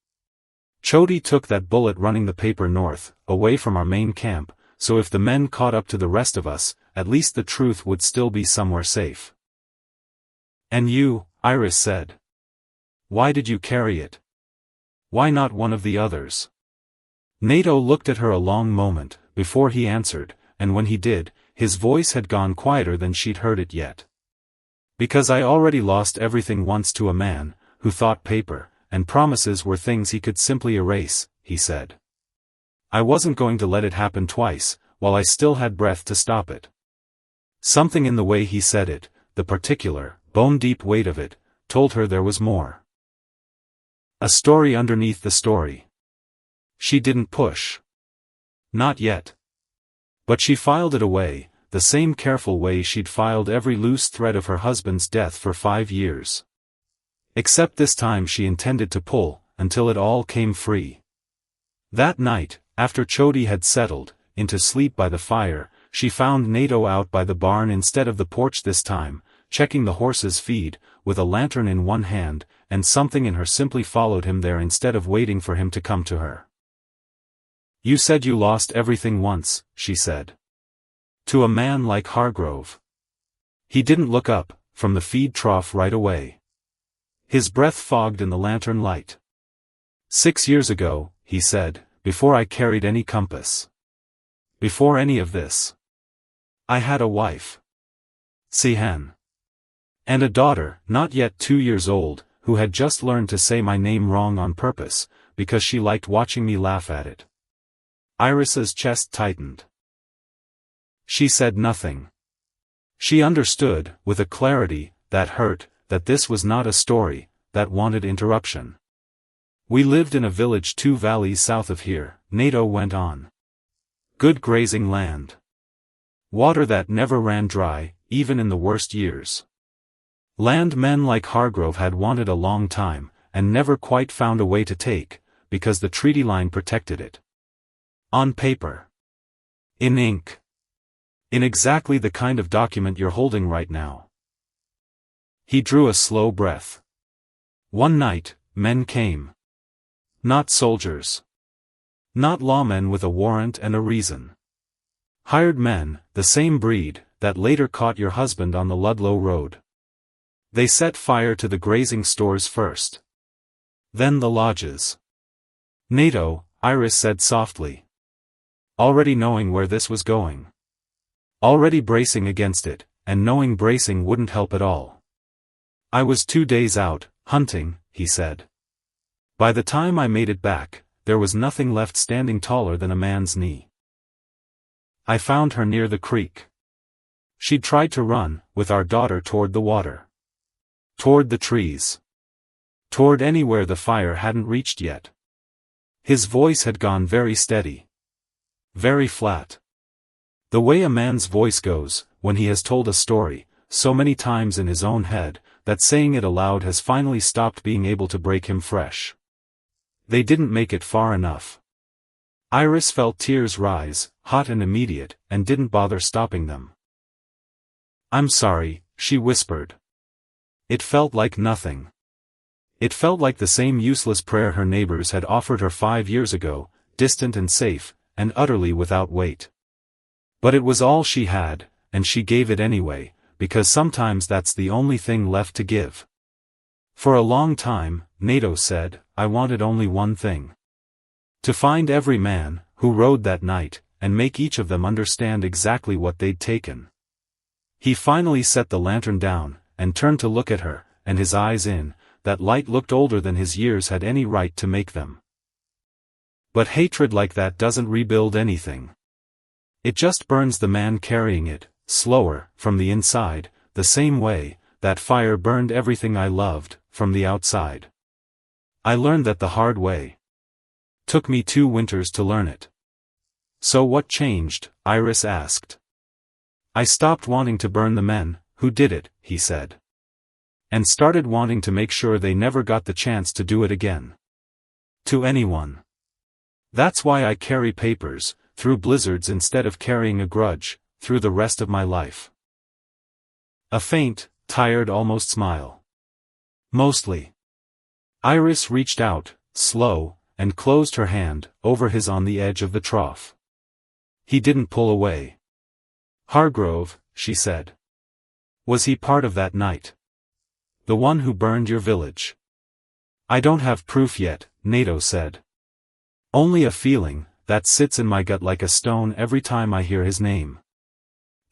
"Chody took that bullet running the paper north, away from our main camp, so if the men caught up to the rest of us, at least the truth would still be somewhere safe." "And you," Iris said. "Why did you carry it? Why not one of the others?" Nato looked at her a long moment, before he answered, and when he did, his voice had gone quieter than she'd heard it yet. "Because I already lost everything once to a man, who thought paper and promises were things he could simply erase," he said. "I wasn't going to let it happen twice, while I still had breath to stop it." Something in the way he said it, the particular, bone-deep weight of it, told her there was more. A story underneath the story. She didn't push. Not yet. But she filed it away, the same careful way she'd filed every loose thread of her husband's death for 5 years. Except this time she intended to pull, until it all came free. That night, after Chody had settled into sleep by the fire, she found Nato out by the barn instead of the porch this time, checking the horse's feed, with a lantern in one hand, and something in her simply followed him there instead of waiting for him to come to her. "You said you lost everything once," she said. To a man like Hargrove. He didn't look up from the feed trough right away. His breath fogged in the lantern light. 6 years ago, he said, before I carried any compass. Before any of this. I had a wife. Sihan. And a daughter, not yet 2 years old, who had just learned to say my name wrong on purpose, because she liked watching me laugh at it. Iris's chest tightened. She said nothing. She understood, with a clarity that hurt, that this was not a story that wanted interruption. We lived in a village 2 valleys south of here, Nato went on. Good grazing land. Water that never ran dry, even in the worst years. Land men like Hargrove had wanted a long time, and never quite found a way to take, because the treaty line protected it. On paper. In ink. In exactly the kind of document you're holding right now. He drew a slow breath. One night, men came. Not soldiers. Not lawmen with a warrant and a reason. Hired men, the same breed, that later caught your husband on the Ludlow road. They set fire to the grazing stores first. Then the lodges. Nato, Iris said softly. Already knowing where this was going. Already bracing against it, and knowing bracing wouldn't help at all. I was 2 days out, hunting, he said. By the time I made it back, there was nothing left standing taller than a man's knee. I found her near the creek. She'd tried to run, with our daughter toward the water. Toward the trees. Toward anywhere the fire hadn't reached yet. His voice had gone very steady. Very flat. The way a man's voice goes, when he has told a story, so many times in his own head, that saying it aloud has finally stopped being able to break him fresh. They didn't make it far enough. Iris felt tears rise, hot and immediate, and didn't bother stopping them. I'm sorry, she whispered. It felt like nothing. It felt like the same useless prayer her neighbors had offered her 5 years ago, distant and safe, and utterly without weight. But it was all she had, and she gave it anyway, because sometimes that's the only thing left to give. For a long time, Nato said, I wanted only one thing. To find every man who rode that night, and make each of them understand exactly what they'd taken. He finally set the lantern down, and turned to look at her, and his eyes in that light looked older than his years had any right to make them. But hatred like that doesn't rebuild anything. It just burns the man carrying it, slower, from the inside, the same way that fire burned everything I loved, from the outside. I learned that the hard way. Took me 2 winters to learn it. So what changed? Iris asked. I stopped wanting to burn the men who did it, he said. And started wanting to make sure they never got the chance to do it again. To anyone. That's why I carry papers, through blizzards instead of carrying a grudge, through the rest of my life. A faint, tired almost smile. Mostly. Iris reached out, slow, and closed her hand over his on the edge of the trough. He didn't pull away. Hargrove, she said. Was he part of that night? The one who burned your village? I don't have proof yet, Nato said. Only a feeling that sits in my gut like a stone every time I hear his name.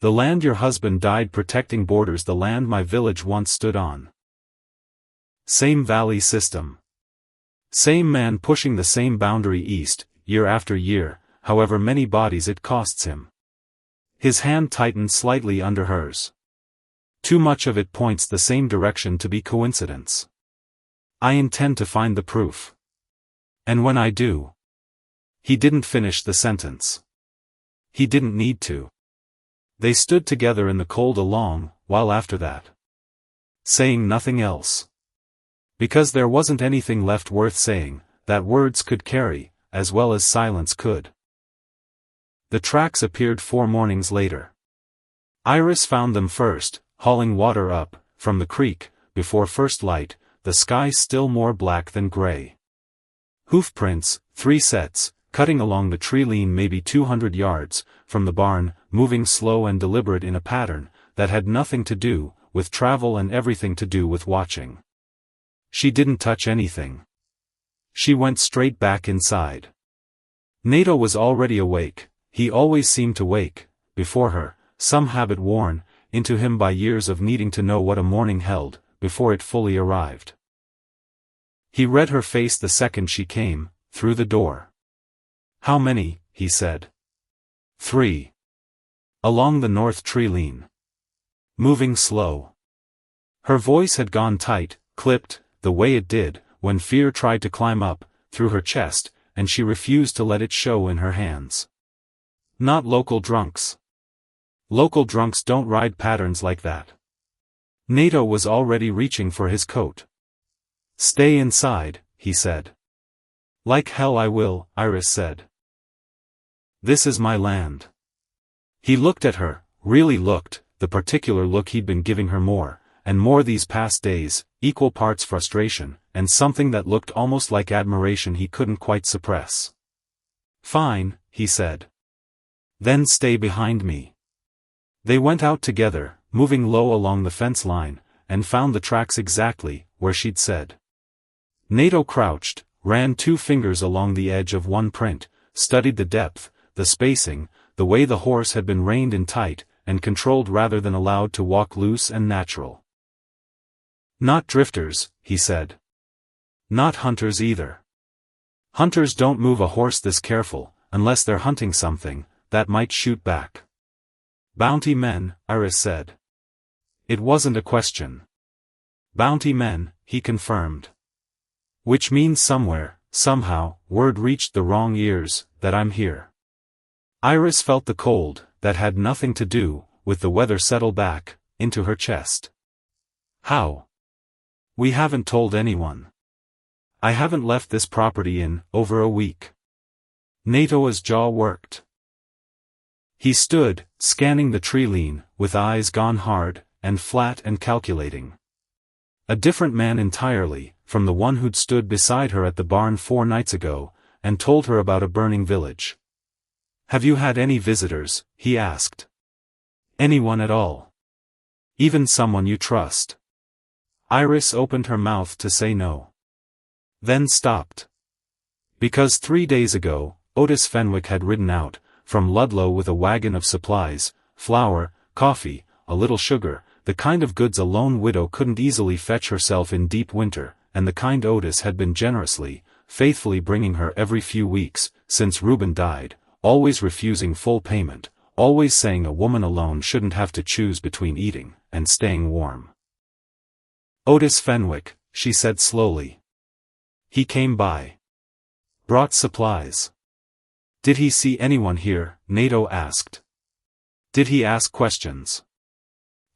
The land your husband died protecting borders the land my village once stood on. Same valley system. Same man pushing the same boundary east, year after year, however many bodies it costs him. His hand tightened slightly under hers. Too much of it points the same direction to be coincidence. I intend to find the proof. And when I do. He didn't finish the sentence. He didn't need to. They stood together in the cold a long while after that. Saying nothing else. Because there wasn't anything left worth saying, that words could carry, as well as silence could. The tracks appeared 4 mornings later. Iris found them first, hauling water up from the creek, before first light, the sky still more black than gray. Hoofprints, 3 sets, cutting along the tree line maybe 200 yards from the barn, moving slow and deliberate in a pattern that had nothing to do with travel and everything to do with watching. She didn't touch anything. She went straight back inside. Nato was already awake. He always seemed to wake, before her, some habit worn into him by years of needing to know what a morning held, before it fully arrived. He read her face the second she came through the door. "How many?" he said. "3. Along the north tree line. Moving slow." Her voice had gone tight, clipped, the way it did when fear tried to climb up through her chest, and she refused to let it show in her hands. "Not local drunks. Local drunks don't ride patterns like that." Nato was already reaching for his coat. "Stay inside," he said. "Like hell I will," Iris said. "This is my land." He looked at her, really looked, the particular look he'd been giving her more and more these past days, equal parts frustration, and something that looked almost like admiration he couldn't quite suppress. "Fine," he said. "Then stay behind me." They went out together, moving low along the fence line, and found the tracks exactly where she'd said. Nato crouched, ran 2 fingers along the edge of one print, studied the depth, the spacing, the way the horse had been reined in tight, and controlled rather than allowed to walk loose and natural. "Not drifters," he said. "Not hunters either. Hunters don't move a horse this careful, unless they're hunting something that might shoot back." "Bounty men," Iris said. It wasn't a question. "Bounty men," he confirmed. "Which means somewhere, somehow, word reached the wrong ears, that I'm here." Iris felt the cold, that had nothing to do with the weather settle back into her chest. "How?" "We haven't told anyone. I haven't left this property in over a week." Nato's jaw worked. He stood, scanning the tree line, with eyes gone hard, and flat and calculating. A different man entirely, from the one who'd stood beside her at the barn 4 nights ago, and told her about a burning village. "Have you had any visitors?" he asked. "Anyone at all? Even someone you trust?" Iris opened her mouth to say no. Then stopped. Because 3 days ago, Otis Fenwick had ridden out from Ludlow with a wagon of supplies, flour, coffee, a little sugar, the kind of goods a lone widow couldn't easily fetch herself in deep winter, and the kind Otis had been generously, faithfully bringing her every few weeks, since Ruben died, always refusing full payment, always saying a woman alone shouldn't have to choose between eating and staying warm. "Otis Fenwick," she said slowly. "He came by. Brought supplies." "Did he see anyone here?" Nato asked. "Did he ask questions?"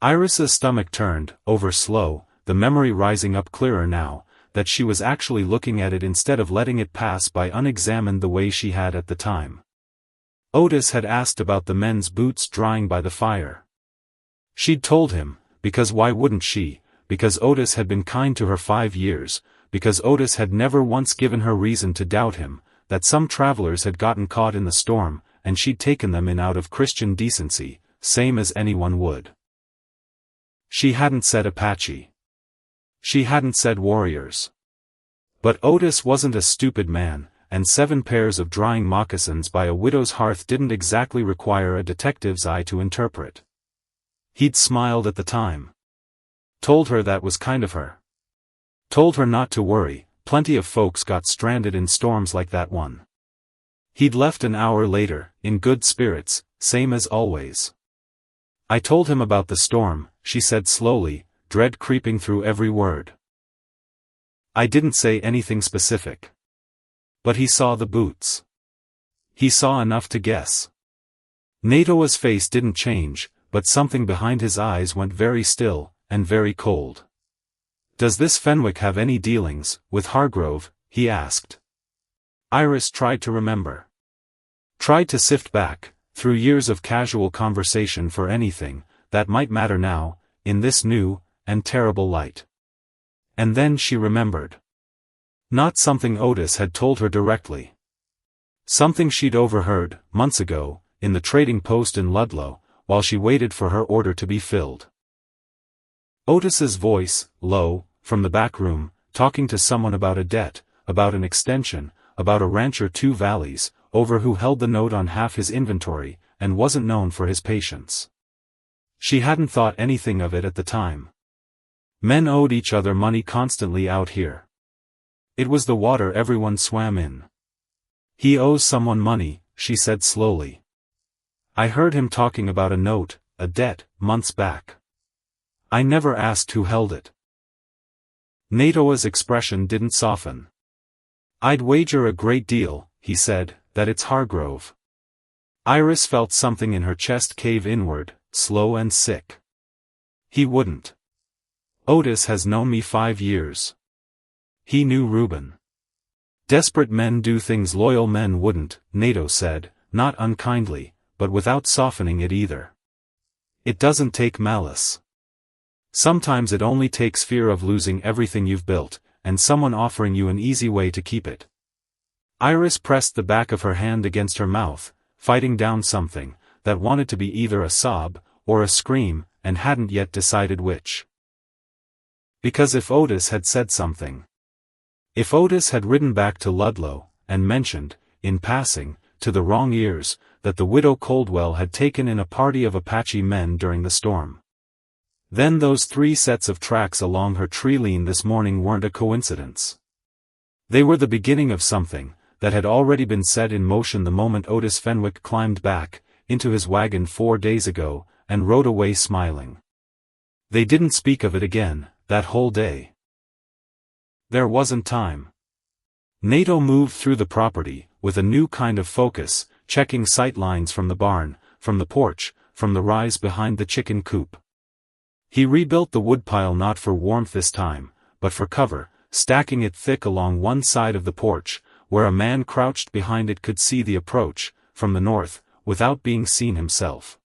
Iris's stomach turned over slow, the memory rising up clearer now, that she was actually looking at it instead of letting it pass by unexamined the way she had at the time. Otis had asked about the men's boots drying by the fire. She'd told him, because why wouldn't she, because Otis had been kind to her 5 years, because Otis had never once given her reason to doubt him, that some travelers had gotten caught in the storm, and she'd taken them in out of Christian decency, same as anyone would. She hadn't said Apache. She hadn't said warriors. But Otis wasn't a stupid man, and 7 pairs of drying moccasins by a widow's hearth didn't exactly require a detective's eye to interpret. He'd smiled at the time. Told her that was kind of her. Told her not to worry, plenty of folks got stranded in storms like that one. He'd left an hour later, in good spirits, same as always. "I told him about the storm," she said slowly, dread creeping through every word. "I didn't say anything specific. But he saw the boots. He saw enough to guess." Nato's face didn't change, but something behind his eyes went very still, and very cold. "Does this Fenwick have any dealings with Hargrove?" he asked. Iris tried to remember. Tried to sift back, through years of casual conversation for anything that might matter now, in this new and terrible light. And then she remembered. Not something Otis had told her directly. Something she'd overheard, months ago, in the trading post in Ludlow, while she waited for her order to be filled. Otis's voice, low, from the back room, talking to someone about a debt, about an extension, about a rancher 2 valleys, over who held the note on half his inventory, and wasn't known for his patience. She hadn't thought anything of it at the time. Men owed each other money constantly out here. It was the water everyone swam in. He owes someone money, she said slowly. I heard him talking about a note, a debt, months back. I never asked who held it. Nato's expression didn't soften. I'd wager a great deal, he said, that it's Hargrove. Iris felt something in her chest cave inward, slow and sick. He wouldn't. Otis has known me 5 years. He knew Ruben. Desperate men do things loyal men wouldn't, Nato said, not unkindly, but without softening it either. It doesn't take malice. Sometimes it only takes fear of losing everything you've built, and someone offering you an easy way to keep it. Iris pressed the back of her hand against her mouth, fighting down something that wanted to be either a sob or a scream, and hadn't yet decided which. Because if Otis had said something. If Otis had ridden back to Ludlow, and mentioned, in passing, to the wrong ears, that the widow Coldwell had taken in a party of Apache men during the storm. Then those 3 sets of tracks along her tree line this morning weren't a coincidence. They were the beginning of something that had already been set in motion the moment Otis Fenwick climbed back into his wagon 4 days ago, and rode away smiling. They didn't speak of it again, that whole day. There wasn't time. Nato moved through the property, with a new kind of focus, checking sight lines from the barn, from the porch, from the rise behind the chicken coop. He rebuilt the woodpile not for warmth this time, but for cover, stacking it thick along one side of the porch, where a man crouched behind it could see the approach, from the north, without being seen himself.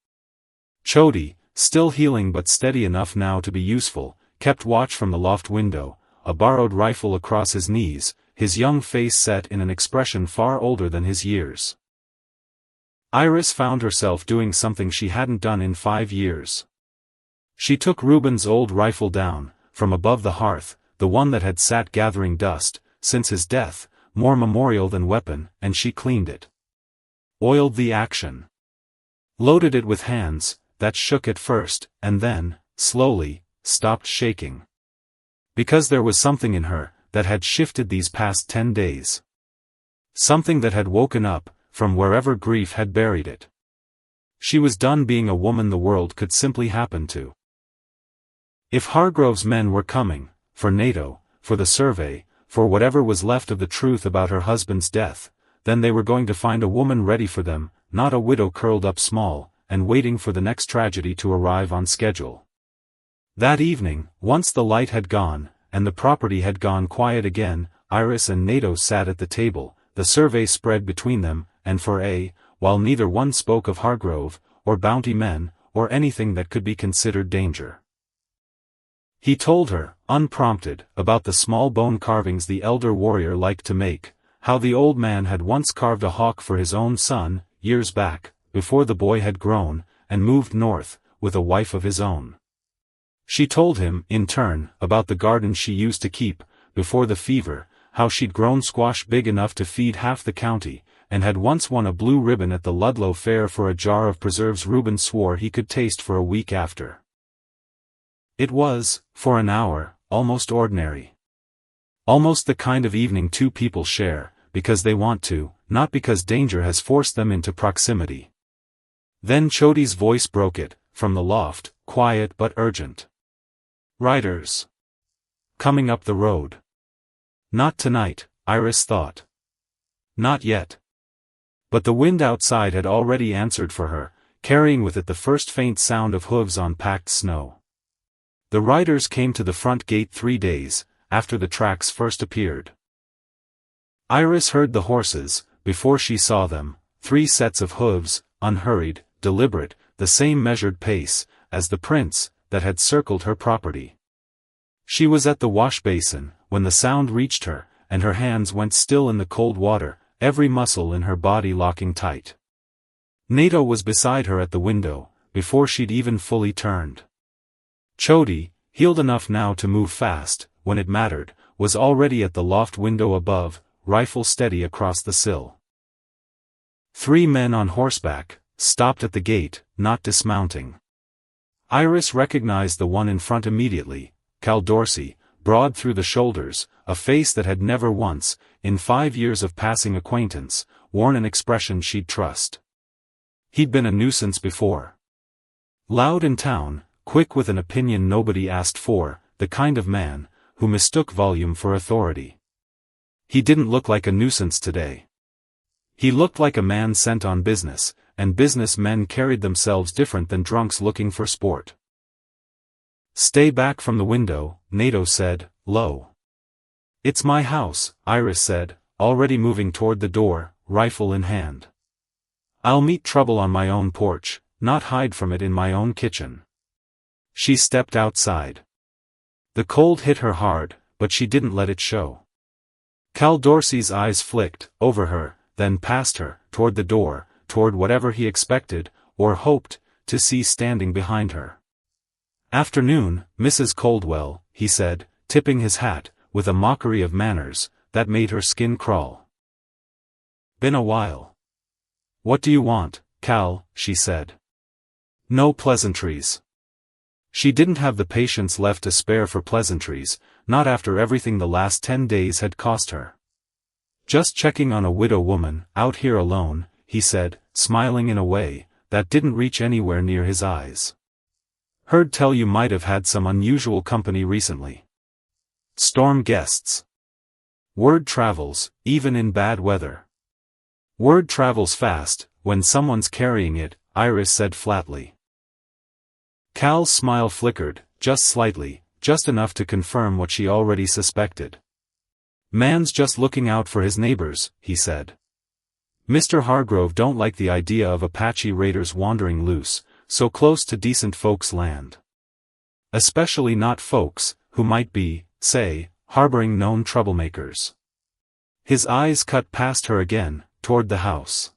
Chody, still healing but steady enough now to be useful, kept watch from the loft window, a borrowed rifle across his knees, his young face set in an expression far older than his years. Iris found herself doing something she hadn't done in 5 years. She took Ruben's old rifle down, from above the hearth, the one that had sat gathering dust, since his death, more memorial than weapon, and she cleaned it. Oiled the action. Loaded it with hands that shook at first, and then, slowly, stopped shaking. Because there was something in her that had shifted these past 10 days. Something that had woken up from wherever grief had buried it. She was done being a woman the world could simply happen to. If Hargrove's men were coming, for Nato, for the survey, for whatever was left of the truth about her husband's death, then they were going to find a woman ready for them, not a widow curled up small, and waiting for the next tragedy to arrive on schedule. That evening, once the light had gone, and the property had gone quiet again, Iris and Nato sat at the table, the survey spread between them, and for while neither one spoke of Hargrove, or bounty men, or anything that could be considered danger. He told her, unprompted, about the small bone carvings the elder warrior liked to make, how the old man had once carved a hawk for his own son, years back, before the boy had grown, and moved north, with a wife of his own. She told him, in turn, about the garden she used to keep, before the fever, how she'd grown squash big enough to feed half the county, and had once won a blue ribbon at the Ludlow Fair for a jar of preserves Ruben swore he could taste for a week after. It was, for an hour, almost ordinary. Almost the kind of evening 2 people share, because they want to, not because danger has forced them into proximity. Then Chody's voice broke it, from the loft, quiet but urgent. Riders. Coming up the road. Not tonight, Iris thought. Not yet. But the wind outside had already answered for her, carrying with it the first faint sound of hooves on packed snow. The riders came to the front gate 3 days, after the tracks first appeared. Iris heard the horses, before she saw them, 3 sets of hooves, unhurried, deliberate, the same measured pace, as the prints that had circled her property. She was at the wash basin, when the sound reached her, and her hands went still in the cold water, every muscle in her body locking tight. Nato was beside her at the window, before she'd even fully turned. Chody, healed enough now to move fast, when it mattered, was already at the loft window above, rifle steady across the sill. 3 men on horseback, stopped at the gate, not dismounting. Iris recognized the one in front immediately, Cal Dorsey, broad through the shoulders, a face that had never once, in 5 years of passing acquaintance, worn an expression she'd trust. He'd been a nuisance before. Loud in town, quick with an opinion nobody asked for, the kind of man who mistook volume for authority. He didn't look like a nuisance today. He looked like a man sent on business, and businessmen carried themselves different than drunks looking for sport. "Stay back from the window," Nato said, low. "It's my house," Iris said, already moving toward the door, rifle in hand. "I'll meet trouble on my own porch, not hide from it in my own kitchen." She stepped outside. The cold hit her hard, but she didn't let it show. Cal Dorsey's eyes flicked, over her, then past her, toward the door, toward whatever he expected, or hoped, to see standing behind her. "Afternoon, Mrs. Coldwell," he said, tipping his hat, with a mockery of manners, that made her skin crawl. "Been a while." "What do you want, Cal?" she said. No pleasantries. She didn't have the patience left to spare for pleasantries, not after everything the last 10 days had cost her. "Just checking on a widow woman, out here alone," he said, smiling in a way that didn't reach anywhere near his eyes. "Heard tell you might have had some unusual company recently. Storm guests." Word travels, even in bad weather. "Word travels fast, when someone's carrying it," Iris said flatly. Cal's smile flickered, just slightly, just enough to confirm what she already suspected. "Man's just looking out for his neighbors," he said. "Mr. Hargrove don't like the idea of Apache raiders wandering loose, so close to decent folks' land. Especially not folks, who might be, say, harboring known troublemakers." His eyes cut past her again, toward the house.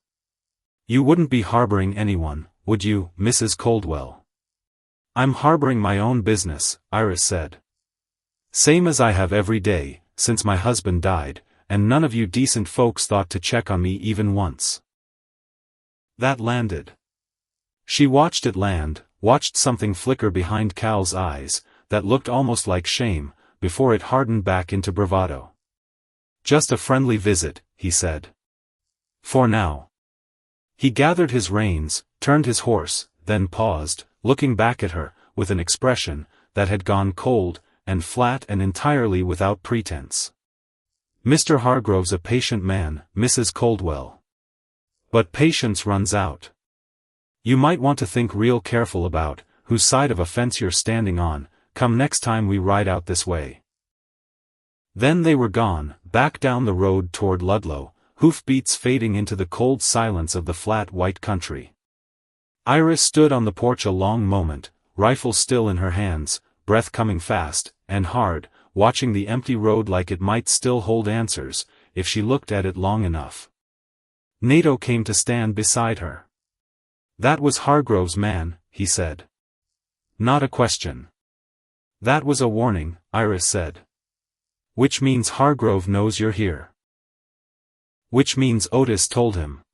"You wouldn't be harboring anyone, would you, Mrs. Coldwell?" "I'm harboring my own business," Iris said. "Same as I have every day, since my husband died, and none of you decent folks thought to check on me even once." That landed. She watched it land, watched something flicker behind Cal's eyes, that looked almost like shame, before it hardened back into bravado. "Just a friendly visit," he said. "For now." He gathered his reins, turned his horse, then paused, looking back at her, with an expression that had gone cold, and flat and entirely without pretense. "Mr. Hargrove's a patient man, Mrs. Coldwell. But patience runs out. You might want to think real careful about whose side of a fence you're standing on, come next time we ride out this way." Then they were gone, back down the road toward Ludlow, hoofbeats fading into the cold silence of the flat white country. Iris stood on the porch a long moment, rifle still in her hands, breath coming fast, and hard, watching the empty road like it might still hold answers, if she looked at it long enough. Nato came to stand beside her. "That was Hargrove's man," he said. "Not a question." "That was a warning," Iris said. "Which means Hargrove knows you're here." "Which means Otis told him."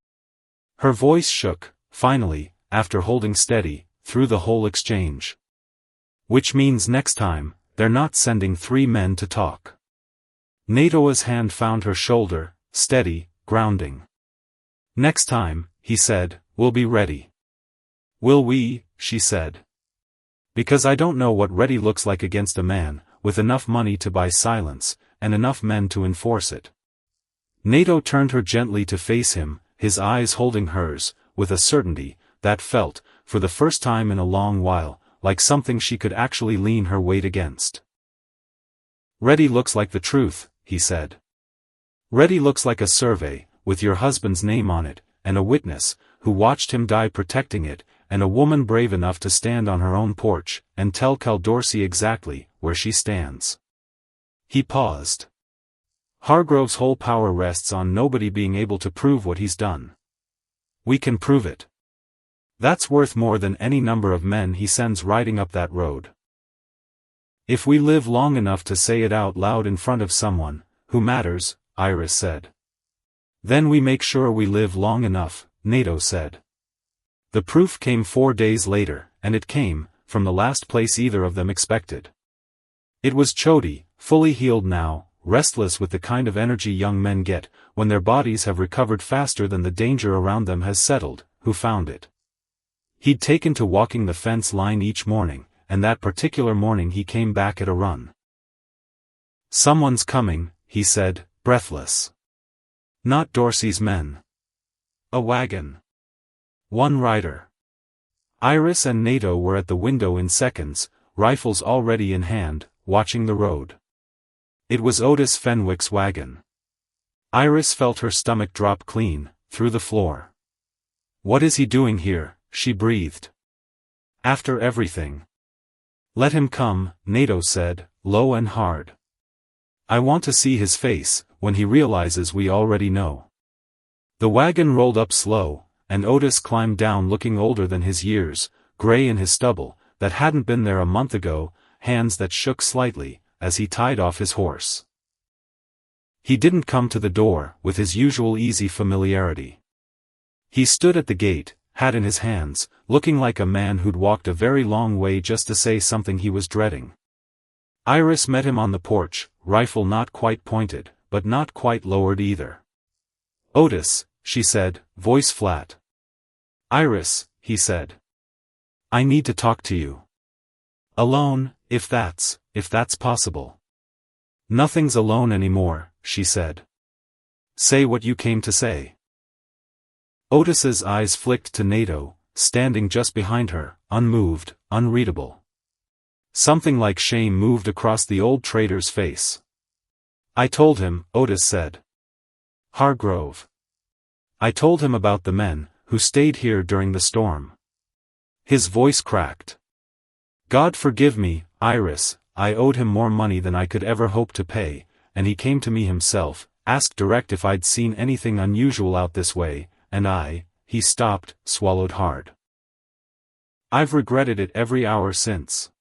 Her voice shook, finally, after holding steady, through the whole exchange. "Which means next time, they're not sending 3 men to talk." Nato's hand found her shoulder, steady, grounding. "Next time," he said, "we'll be ready." "Will we?" she said. "Because I don't know what ready looks like against a man, with enough money to buy silence, and enough men to enforce it." Nato turned her gently to face him, his eyes holding hers, with a certainty that felt, for the first time in a long while, like something she could actually lean her weight against. "Ready looks like the truth," he said. "Ready looks like a survey, with your husband's name on it, and a witness, who watched him die protecting it, and a woman brave enough to stand on her own porch, and tell Cal Dorsey exactly where she stands." He paused. "Hargrove's whole power rests on nobody being able to prove what he's done. We can prove it." That's worth more than any number of men he sends riding up that road. If we live long enough to say it out loud in front of someone who matters, Iris said. Then we make sure we live long enough, Nato said. The proof came 4 days later, and it came from the last place either of them expected. It was Chody, fully healed now, restless with the kind of energy young men get when their bodies have recovered faster than the danger around them has settled, who found it. He'd taken to walking the fence line each morning, and that particular morning he came back at a run. "Someone's coming," he said, breathless. "Not Dorsey's men. A wagon. One rider." Iris and Nato were at the window in seconds, rifles already in hand, watching the road. It was Otis Fenwick's wagon. Iris felt her stomach drop clean through the floor. "What is he doing here?" she breathed. "After everything." "Let him come," Nato said, low and hard. "I want to see his face when he realizes we already know." The wagon rolled up slow, and Otis climbed down looking older than his years, gray in his stubble, that hadn't been there a month ago, hands that shook slightly, as he tied off his horse. He didn't come to the door with his usual easy familiarity. He stood at the gate, hat in his hands, looking like a man who'd walked a very long way just to say something he was dreading. Iris met him on the porch, rifle not quite pointed, but not quite lowered either. "Otis," she said, voice flat. "Iris," he said. "I need to talk to you. Alone, if that's possible." "Nothing's alone anymore," she said. "Say what you came to say." Otis's eyes flicked to Nato, standing just behind her, unmoved, unreadable. Something like shame moved across the old trader's face. "I told him," Otis said. "Hargrove. I told him about the men who stayed here during the storm." His voice cracked. "God forgive me, Iris, I owed him more money than I could ever hope to pay, and he came to me himself, asked direct if I'd seen anything unusual out this way, and he stopped, swallowed hard. I've regretted it every hour since.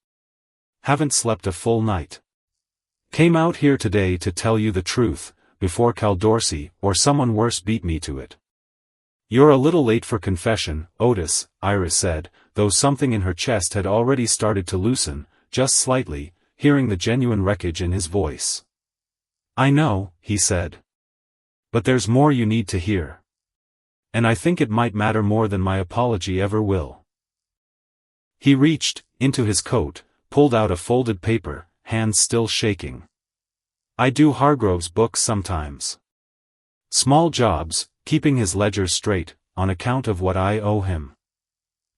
Haven't slept a full night. Came out here today to tell you the truth, before Cal Dorsey or someone worse beat me to it." "You're a little late for confession, Otis," Iris said, though something in her chest had already started to loosen, just slightly, hearing the genuine wreckage in his voice. "I know," he said. "But there's more you need to hear. And I think it might matter more than my apology ever will." He reached into his coat, pulled out a folded paper, hands still shaking. "I do Hargrove's books sometimes. Small jobs, keeping his ledgers straight, on account of what I owe him.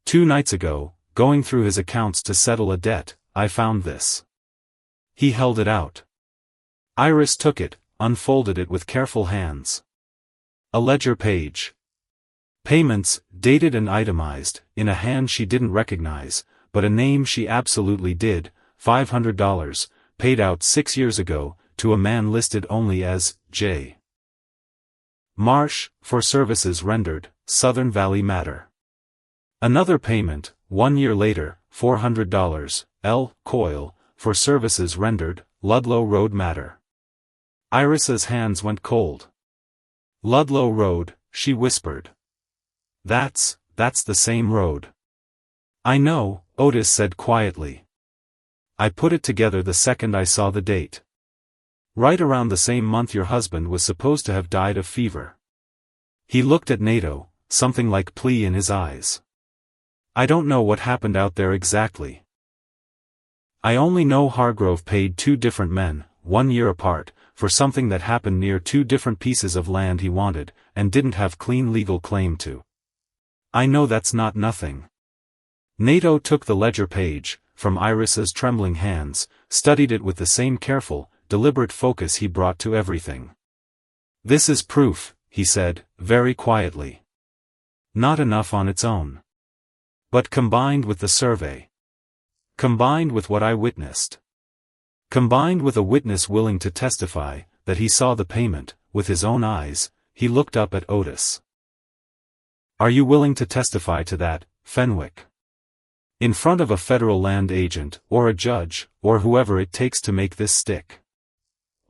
2 nights ago, going through his accounts to settle a debt, I found this." He held it out. Iris took it, unfolded it with careful hands. A ledger page. Payments, dated and itemized, in a hand she didn't recognize, but a name she absolutely did, $500, paid out 6 years ago, to a man listed only as J. Marsh, for services rendered, Southern Valley Matter. Another payment, 1 year later, $400, L. Coyle, for services rendered, Ludlow Road Matter. Iris's hands went cold. "Ludlow Road," she whispered. That's the same road." "I know," Otis said quietly. "I put it together the second I saw the date. Right around the same month your husband was supposed to have died of fever." He looked at Nato, something like plea in his eyes. "I don't know what happened out there exactly. I only know Hargrove paid 2 different men, 1 year apart, for something that happened near 2 different pieces of land he wanted, and didn't have clean legal claim to. I know that's not nothing." Nato took the ledger page from Iris's trembling hands, studied it with the same careful, deliberate focus he brought to everything. "This is proof," he said, very quietly. "Not enough on its own. But combined with the survey. Combined with what I witnessed. Combined with a witness willing to testify that he saw the payment, with his own eyes," he looked up at Otis. "Are you willing to testify to that, Fenwick. In front of a federal land agent, or a judge, or whoever it takes to make this stick.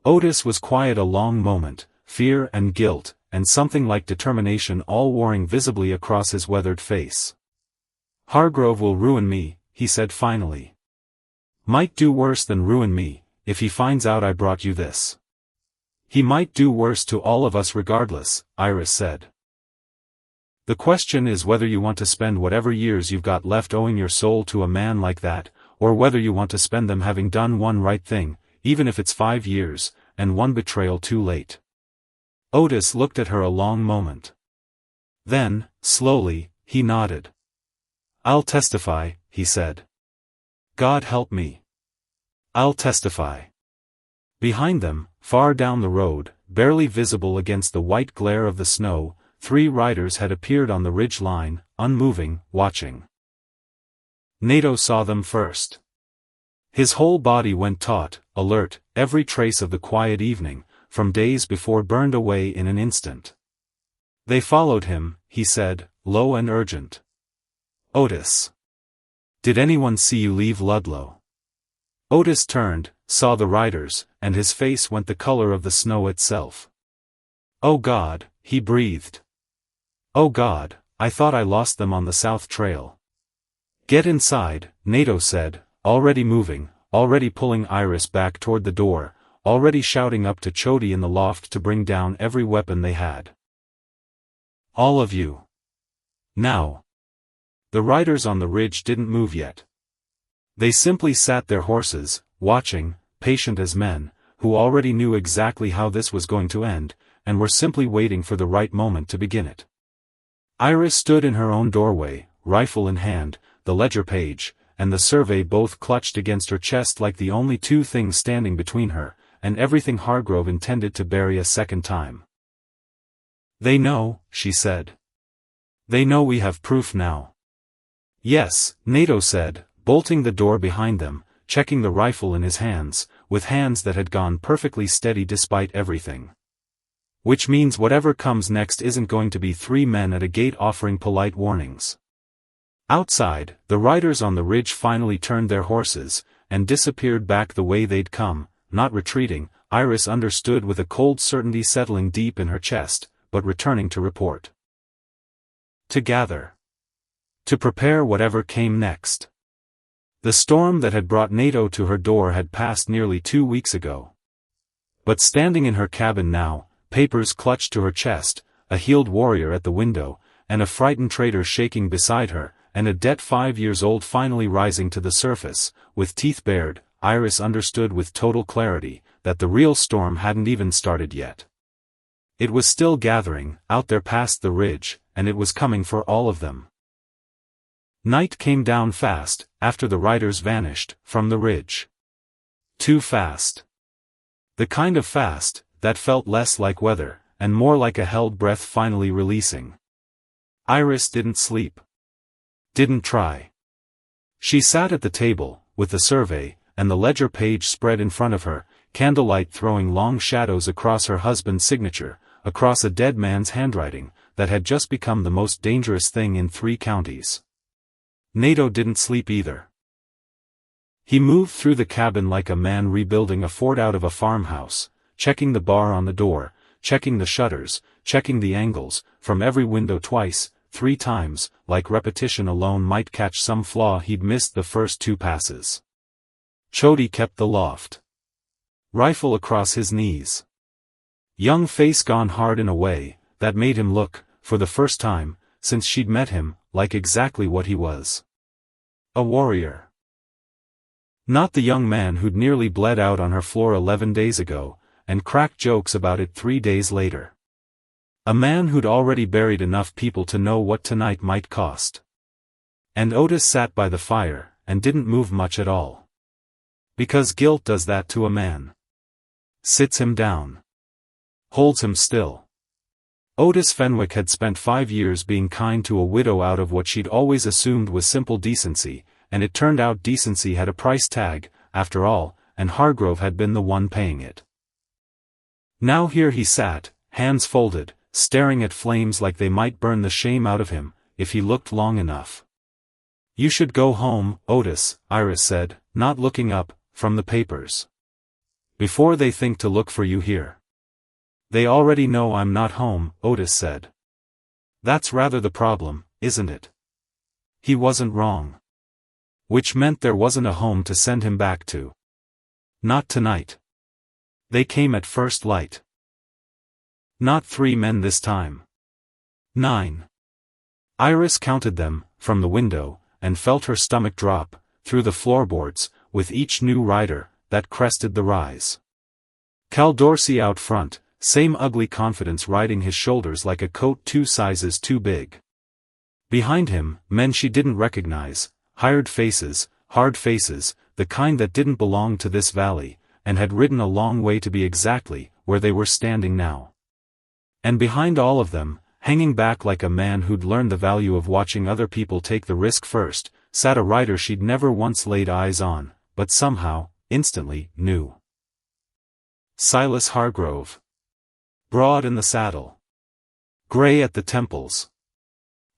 Otis was quiet a long moment, fear and guilt, and something like determination all warring visibly across his weathered face. Hargrove will ruin me, he said finally. Might do worse than ruin me, if he finds out I brought you this. He might do worse to all of us regardless, Iris said. The question is whether you want to spend whatever years you've got left owing your soul to a man like that, or whether you want to spend them having done one right thing, even if it's 5 years, and one betrayal too late. Otis looked at her a long moment. Then, slowly, he nodded. I'll testify, he said. God help me. I'll testify. Behind them, far down the road, barely visible against the white glare of the snow, 3 riders had appeared on the ridge line, unmoving, watching. Nato saw them first. His whole body went taut, alert, every trace of the quiet evening, from days before burned away in an instant. They followed him, he said, low and urgent. Otis. Did anyone see you leave Ludlow? Otis turned, saw the riders, and his face went the color of the snow itself. Oh God, he breathed. Oh God, I thought I lost them on the South Trail. Get inside, Nato said, already moving, already pulling Iris back toward the door, already shouting up to Chody in the loft to bring down every weapon they had. All of you. Now. The riders on the ridge didn't move yet. They simply sat their horses, watching, patient as men, who already knew exactly how this was going to end, and were simply waiting for the right moment to begin it. Iris stood in her own doorway, rifle in hand, the ledger page, and the survey both clutched against her chest like the only 2 things standing between her, and everything Hargrove intended to bury a second time. They know, she said. They know we have proof now. Yes, Nato said, bolting the door behind them, checking the rifle in his hands, with hands that had gone perfectly steady despite everything. Which means whatever comes next isn't going to be 3 men at a gate offering polite warnings. Outside, the riders on the ridge finally turned their horses, and disappeared back the way they'd come, not retreating, Iris understood with a cold certainty settling deep in her chest, but returning to report. To gather. To prepare whatever came next. The storm that had brought Nato to her door had passed nearly 2 weeks ago. But standing in her cabin now, papers clutched to her chest, a healed warrior at the window, and a frightened trader shaking beside her, and a debt 5 years old finally rising to the surface, with teeth bared, Iris understood with total clarity, that the real storm hadn't even started yet. It was still gathering, out there past the ridge, and it was coming for all of them. Night came down fast, after the riders vanished, from the ridge. Too fast. The kind of fast, that felt less like weather, and more like a held breath finally releasing. Iris didn't sleep. Didn't try. She sat at the table, with the survey, and the ledger page spread in front of her, candlelight throwing long shadows across her husband's signature, across a dead man's handwriting, that had just become the most dangerous thing in 3 counties. Nato didn't sleep either. He moved through the cabin like a man rebuilding a fort out of a farmhouse, checking the bar on the door, checking the shutters, checking the angles, from every window twice, 3 times, like repetition alone might catch some flaw he'd missed the first 2 passes. Chody kept the loft. Rifle across his knees. Young face gone hard in a way that made him look, for the first time, since she'd met him, like exactly what he was. A warrior. Not the young man who'd nearly bled out on her floor 11 days ago, and cracked jokes about it 3 days later. A man who'd already buried enough people to know what tonight might cost. And Otis sat by the fire, and didn't move much at all. Because guilt does that to a man. Sits him down. Holds him still. Otis Fenwick had spent 5 years being kind to a widow out of what she'd always assumed was simple decency, and it turned out decency had a price tag, after all, and Hargrove had been the one paying it. Now here he sat, hands folded, staring at flames like they might burn the shame out of him, if he looked long enough. You should go home, Otis, Iris said, not looking up from the papers. Before they think to look for you here. They already know I'm not home, Otis said. That's rather the problem, isn't it? He wasn't wrong. Which meant there wasn't a home to send him back to. Not tonight. They came at first light. Not 3 men this time. 9. Iris counted them, from the window, and felt her stomach drop, through the floorboards, with each new rider that crested the rise. Cal Dorsey out front, same ugly confidence riding his shoulders like a coat 2 sizes too big. Behind him, men she didn't recognize, hired faces, hard faces, the kind that didn't belong to this valley, and had ridden a long way to be exactly where they were standing now. And behind all of them, hanging back like a man who'd learned the value of watching other people take the risk first, sat a rider she'd never once laid eyes on, but somehow, instantly, knew. Silas Hargrove. Broad in the saddle. Gray at the temples.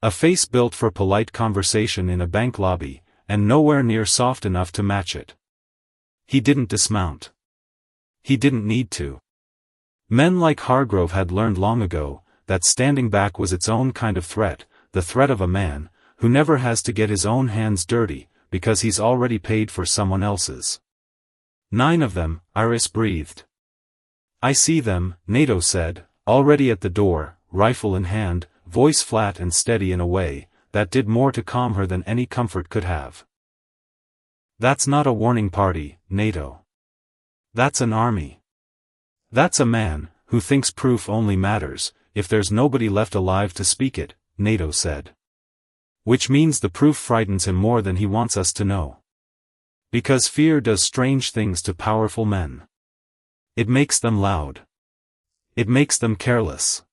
A face built for polite conversation in a bank lobby, and nowhere near soft enough to match it. He didn't dismount. He didn't need to. Men like Hargrove had learned long ago that standing back was its own kind of threat, the threat of a man who never has to get his own hands dirty, because he's already paid for someone else's. 9 of them, Iris breathed. I see them, Nato said, already at the door, rifle in hand, voice flat and steady in a way that did more to calm her than any comfort could have. That's not a warning party, Nato. That's an army. That's a man who thinks proof only matters if there's nobody left alive to speak it, Nato said. Which means the proof frightens him more than he wants us to know. Because fear does strange things to powerful men. It makes them loud. It makes them careless.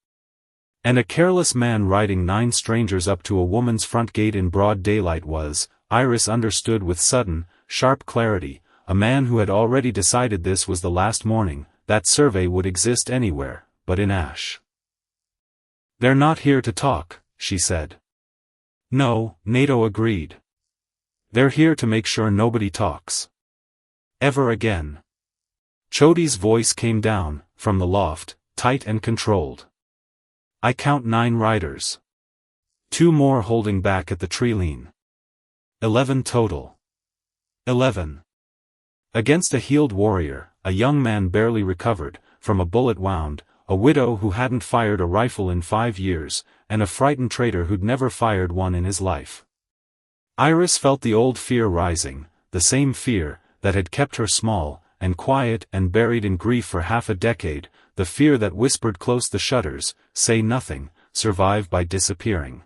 And a careless man riding 9 strangers up to a woman's front gate in broad daylight was, Iris understood with sudden, sharp clarity, a man who had already decided this was the last morning that survey would exist anywhere but in ash. They're not here to talk, she said. No, Nato agreed. They're here to make sure nobody talks. Ever again. Chody's voice came down, from the loft, tight and controlled. I count 9 riders. 2 more holding back at the tree lean. 11 total. 11. Against a healed warrior, a young man barely recovered from a bullet wound, a widow who hadn't fired a rifle in 5 years, and a frightened traitor who'd never fired one in his life. Iris felt the old fear rising, the same fear that had kept her small and quiet and buried in grief for half a decade, the fear that whispered close the shutters, say nothing, survive by disappearing.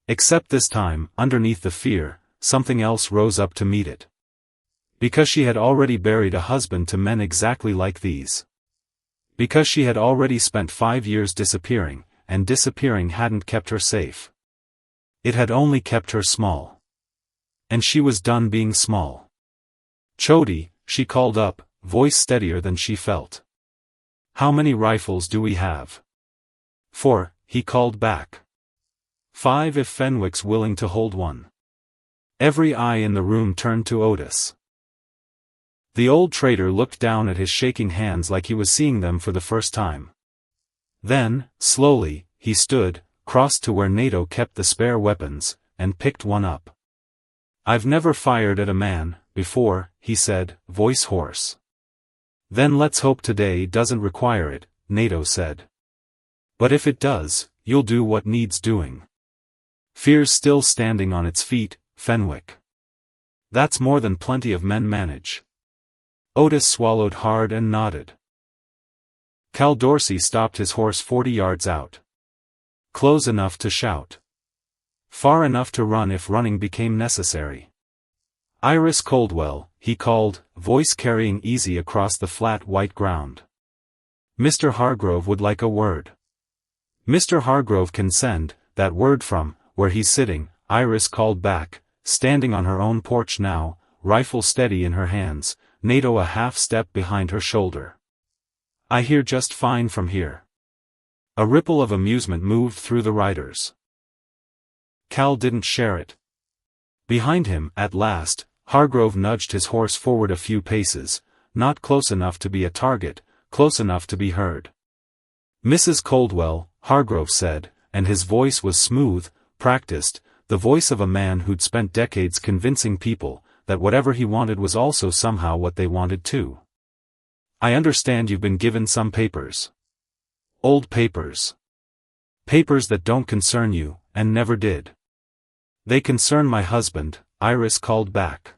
Except this time, underneath the fear, something else rose up to meet it. Because she had already buried a husband to men exactly like these. Because she had already spent 5 years disappearing, and disappearing hadn't kept her safe. It had only kept her small. And she was done being small. Chody, she called up, voice steadier than she felt. How many rifles do we have? 4, he called back. 5 if Fenwick's willing to hold one. Every eye in the room turned to Otis. The old trader looked down at his shaking hands like he was seeing them for the first time. Then, slowly, he stood, crossed to where Nato kept the spare weapons, and picked one up. I've never fired at a man before, he said, voice hoarse. Then let's hope today doesn't require it, Nato said. But if it does, you'll do what needs doing. Fear's still standing on its feet, Fenwick. That's more than plenty of men manage. Otis swallowed hard and nodded. Cal Dorsey stopped his horse 40 yards out. Close enough to shout. Far enough to run if running became necessary. Iris Coldwell, he called, voice carrying easy across the flat white ground. Mr. Hargrove would like a word. Mr. Hargrove can send that word from where he's sitting, Iris called back, standing on her own porch now, rifle steady in her hands, Nato a half step behind her shoulder. I hear just fine from here. A ripple of amusement moved through the riders. Cal didn't share it. Behind him, at last, Hargrove nudged his horse forward a few paces, not close enough to be a target, close enough to be heard. "Mrs. Coldwell," Hargrove said, and his voice was smooth, practiced, the voice of a man who'd spent decades convincing people that whatever he wanted was also somehow what they wanted too. "I understand you've been given some papers. Old papers. Papers that don't concern you, and never did." "They concern my husband," Iris called back.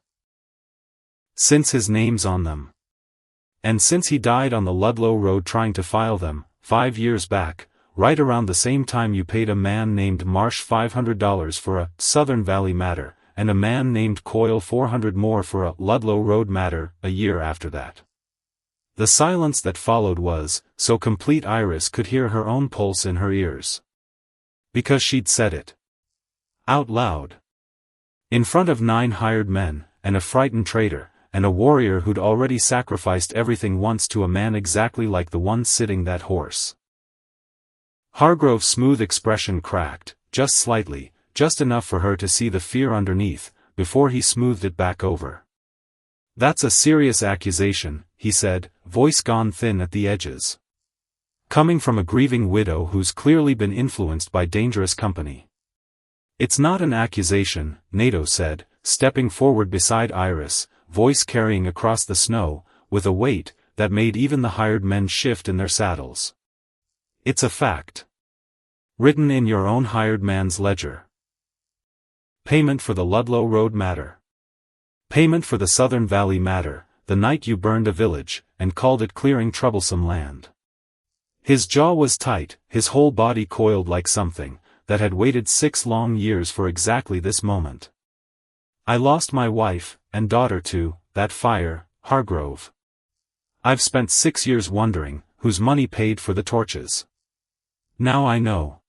"Since his name's on them. And since he died on the Ludlow Road trying to file them, 5 years back, right around the same time you paid a man named Marsh $500 for a Southern Valley matter, and a man named Coyle $400 more for a Ludlow Road matter, a year after that." The silence that followed was so complete Iris could hear her own pulse in her ears. Because she'd said it. Out loud. In front of 9 hired men, and a frightened traitor, and a warrior who'd already sacrificed everything once to a man exactly like the one sitting that horse. Hargrove's smooth expression cracked, just slightly, just enough for her to see the fear underneath, before he smoothed it back over. "That's a serious accusation," he said, voice gone thin at the edges. "Coming from a grieving widow who's clearly been influenced by dangerous company." "It's not an accusation," Nato said, stepping forward beside Iris, voice carrying across the snow, with a weight that made even the hired men shift in their saddles. "It's a fact. Written in your own hired man's ledger. Payment for the Ludlow Road matter. Payment for the Southern Valley matter, the night you burned a village, and called it clearing troublesome land." His jaw was tight, his whole body coiled like something that had waited 6 long years for exactly this moment. "I lost my wife and daughter to that fire, Hargrove. I've spent 6 years wondering whose money paid for the torches. Now I know."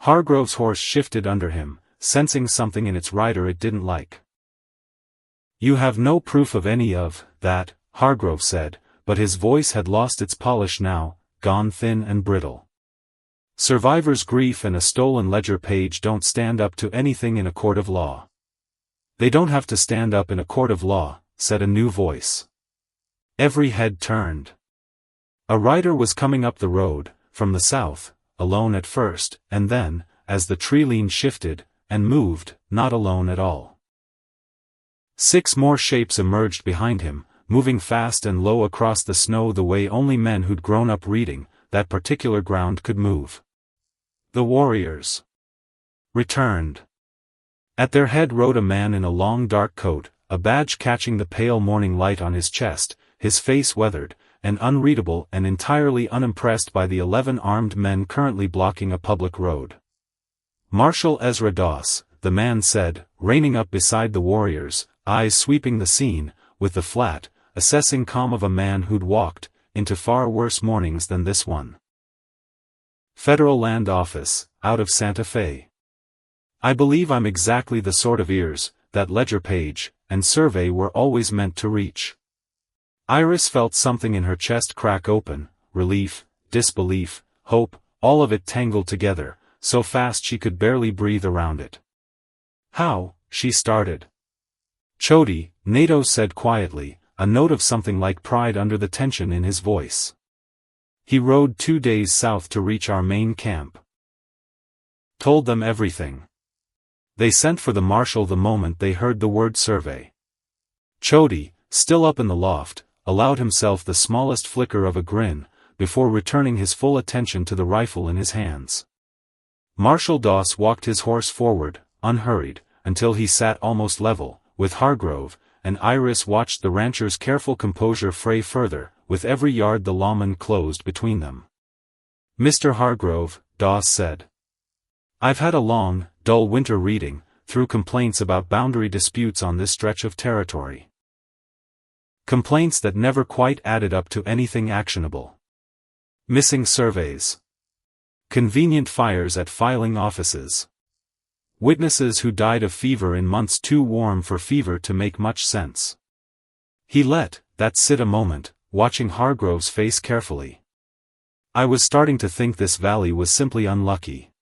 Hargrove's horse shifted under him, sensing something in its rider it didn't like. "You have no proof of any of that," Hargrove said, but his voice had lost its polish now, gone thin and brittle. "Survivor's grief and a stolen ledger page don't stand up to anything in a court of law." "They don't have to stand up in a court of law," said a new voice. Every head turned. A rider was coming up the road, from the south, alone at first, and then, as the tree line shifted, and moved, not alone at all. 6 more shapes emerged behind him, moving fast and low across the snow the way only men who'd grown up reading that particular ground could move. The warriors returned. At their head rode a man in a long dark coat, a badge catching the pale morning light on his chest, his face weathered, and unreadable and entirely unimpressed by the 11 armed men currently blocking a public road. "Marshal Ezra Doss," the man said, reining up beside the warriors, eyes sweeping the scene, with the flat, assessing calm of a man who'd walked into far worse mornings than this one. "Federal Land Office, out of Santa Fe. I believe I'm exactly the sort of ears that ledger page and survey were always meant to reach." Iris felt something in her chest crack open, relief, disbelief, hope, all of it tangled together, so fast she could barely breathe around it. "How?" she started. "Chody," Nato said quietly, a note of something like pride under the tension in his voice. "He rode 2 days south to reach our main camp. Told them everything. They sent for the marshal the moment they heard the word survey." Chody, still up in the loft, allowed himself the smallest flicker of a grin, before returning his full attention to the rifle in his hands. Marshal Doss walked his horse forward, unhurried, until he sat almost level with Hargrove, and Iris watched the rancher's careful composure fray further, with every yard the lawman closed between them. "Mr. Hargrove," Doss said. "I've had a long, dull winter reading through complaints about boundary disputes on this stretch of territory. Complaints that never quite added up to anything actionable. Missing surveys. Convenient fires at filing offices. Witnesses who died of fever in months too warm for fever to make much sense." He let that sit a moment, watching Hargrove's face carefully. "I was starting to think this valley was simply unlucky.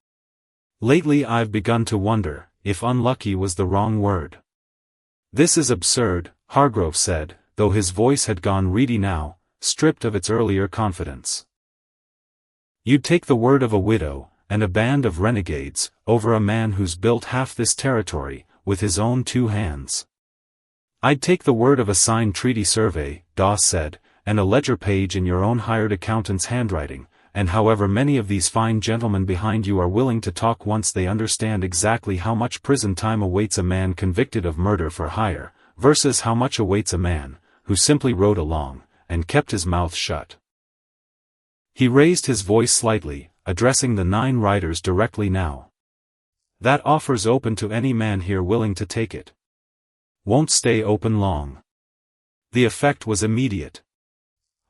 Lately I've begun to wonder if unlucky was the wrong word. This is absurd, Hargrove said, though his voice had gone reedy now, stripped of its earlier confidence. You'd take the word of a widow, and a band of renegades, over a man who's built half this territory, with his own 2 hands. I'd take the word of a signed treaty survey, Doss said, and a ledger page in your own hired accountant's handwriting, and however many of these fine gentlemen behind you are willing to talk once they understand exactly how much prison time awaits a man convicted of murder for hire, versus how much awaits a man, who simply rode along, and kept his mouth shut. He raised his voice slightly, addressing the 9 riders directly now. That offer's open to any man here willing to take it. Won't stay open long. The effect was immediate.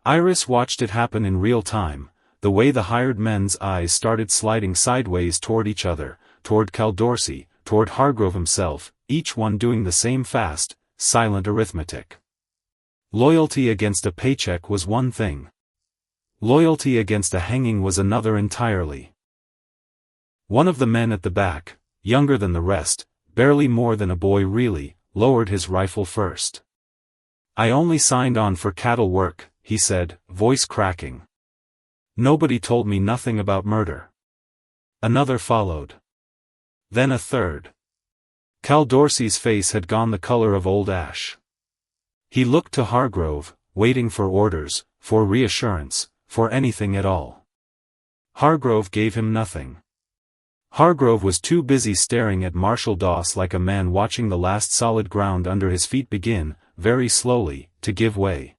Iris watched it happen in real time, the way the hired men's eyes started sliding sideways toward each other, toward Cowdorsey, toward Hargrove himself, each one doing the same fast, silent arithmetic. Loyalty against a paycheck was one thing. Loyalty against a hanging was another entirely. One of the men at the back, younger than the rest, barely more than a boy really, lowered his rifle first. I only signed on for cattle work, he said, voice cracking. Nobody told me nothing about murder. Another followed. Then a third. Cowdorsey's face had gone the color of old ash. He looked to Hargrove, waiting for orders, for reassurance, for anything at all. Hargrove gave him nothing. Hargrove was too busy staring at Marshal Doss like a man watching the last solid ground under his feet begin, very slowly, to give way.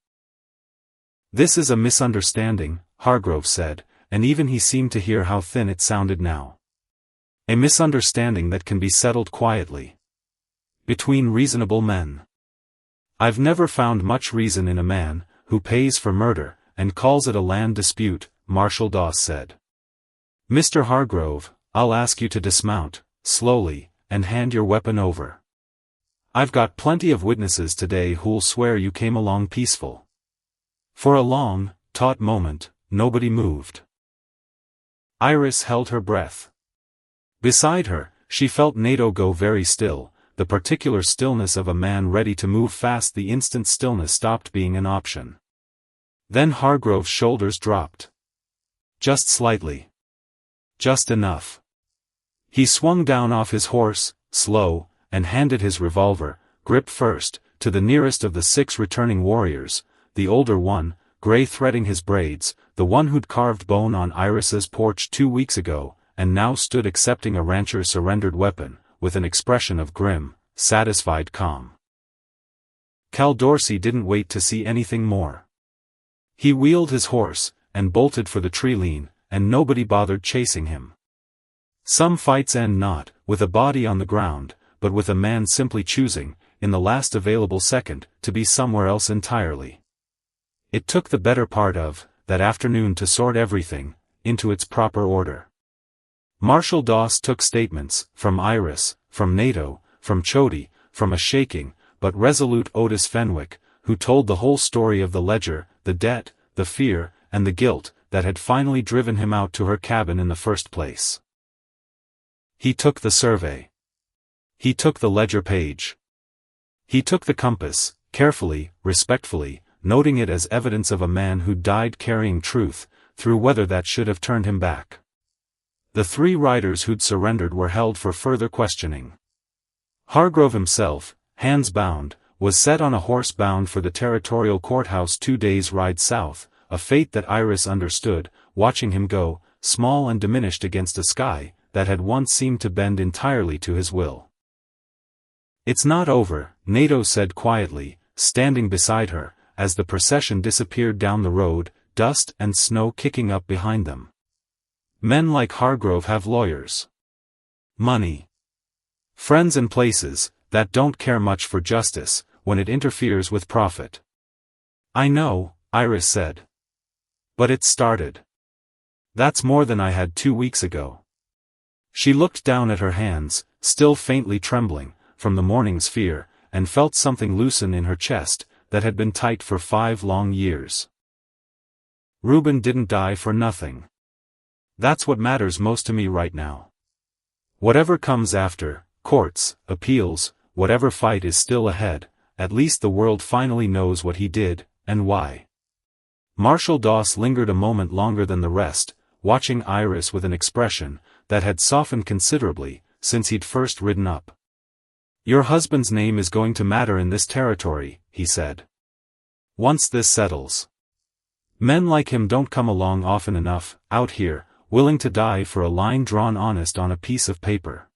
This is a misunderstanding, Hargrove said, and even he seemed to hear how thin it sounded now. A misunderstanding that can be settled quietly. Between reasonable men. I've never found much reason in a man, who pays for murder, and calls it a land dispute, Marshal Doss said. Mr. Hargrove, I'll ask you to dismount, slowly, and hand your weapon over. I've got plenty of witnesses today who'll swear you came along peaceful. For a long, taut moment, nobody moved. Iris held her breath. Beside her, she felt Nato go very still, the particular stillness of a man ready to move fast. The instant stillness stopped being an option. Then Hargrove's shoulders dropped. Just slightly. Just enough. He swung down off his horse, slow, and handed his revolver, gripped first, to the nearest of the 6 returning warriors, the older one, gray threading his braids, the one who'd carved bone on Iris's porch 2 weeks ago, and now stood accepting a rancher's surrendered weapon, with an expression of grim, satisfied calm. Cowdorsey didn't wait to see anything more. He wheeled his horse, and bolted for the tree lean, and nobody bothered chasing him. Some fights end not, with a body on the ground, but with a man simply choosing, in the last available second, to be somewhere else entirely. It took the better part of that afternoon to sort everything into its proper order. Marshal Doss took statements, from Iris, from Nato, from Chody, from a shaking, but resolute Otis Fenwick, who told the whole story of the ledger, the debt, the fear, and the guilt, that had finally driven him out to her cabin in the first place. He took the survey. He took the ledger page. He took the compass, carefully, respectfully, noting it as evidence of a man who died carrying truth, through weather that should have turned him back. The 3 riders who'd surrendered were held for further questioning. Hargrove himself, hands bound, was set on a horse bound for the territorial courthouse 2 days' ride south, a fate that Iris understood, watching him go, small and diminished against a sky that had once seemed to bend entirely to his will. It's not over, Nato said quietly, standing beside her, as the procession disappeared down the road, dust and snow kicking up behind them. Men like Hargrove have lawyers. Money. Friends and places, that don't care much for justice, when it interferes with profit. I know, Iris said. But it started. That's more than I had 2 weeks ago. She looked down at her hands, still faintly trembling, from the morning's fear, and felt something loosen in her chest, that had been tight for 5 long years. Ruben didn't die for nothing. That's what matters most to me right now. Whatever comes after, courts, appeals, whatever fight is still ahead, at least the world finally knows what he did, and why. Marshal Doss lingered a moment longer than the rest, watching Iris with an expression that had softened considerably since he'd first ridden up. "Your husband's name is going to matter in this territory," he said. "Once this settles. Men like him don't come along often enough, out here, willing to die for a line drawn honest on a piece of paper."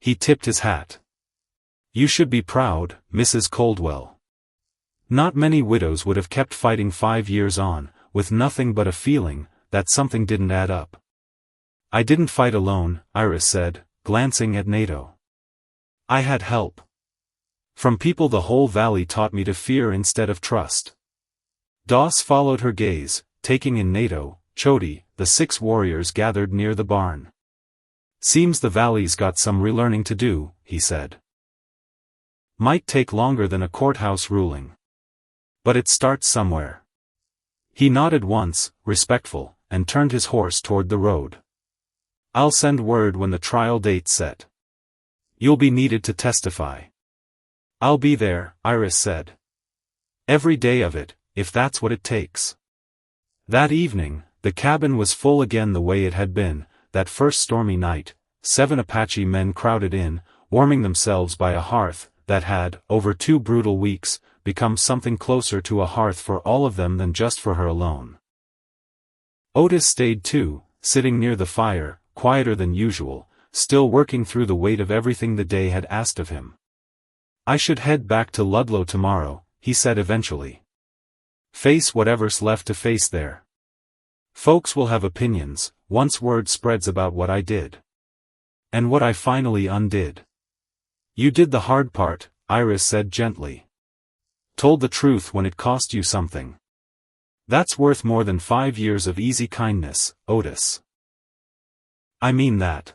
He tipped his hat. "You should be proud, Mrs. Coldwell. Not many widows would have kept fighting 5 years on, with nothing but a feeling that something didn't add up." "I didn't fight alone," Iris said, glancing at Nato. "I had help. From people the whole valley taught me to fear instead of trust." Doss followed her gaze, taking in Nato, Chody, the 6 warriors gathered near the barn. "Seems the valley's got some relearning to do," he said. "Might take longer than a courthouse ruling. But it starts somewhere." He nodded once, respectful, and turned his horse toward the road. "I'll send word when the trial date's set. You'll be needed to testify." "I'll be there," Iris said. "Every day of it, if that's what it takes." That evening, the cabin was full again the way it had been, that first stormy night. 7 Apache men crowded in, warming themselves by a hearth that had, over 2 brutal weeks, become something closer to a hearth for all of them than just for her alone. Otis stayed too, sitting near the fire, quieter than usual, still working through the weight of everything the day had asked of him. "I should head back to Ludlow tomorrow," he said eventually. "Face whatever's left to face there. Folks will have opinions, once word spreads about what I did. And what I finally undid." "You did the hard part," Iris said gently. "Told the truth when it cost you something. That's worth more than 5 years of easy kindness, Otis." "I mean that."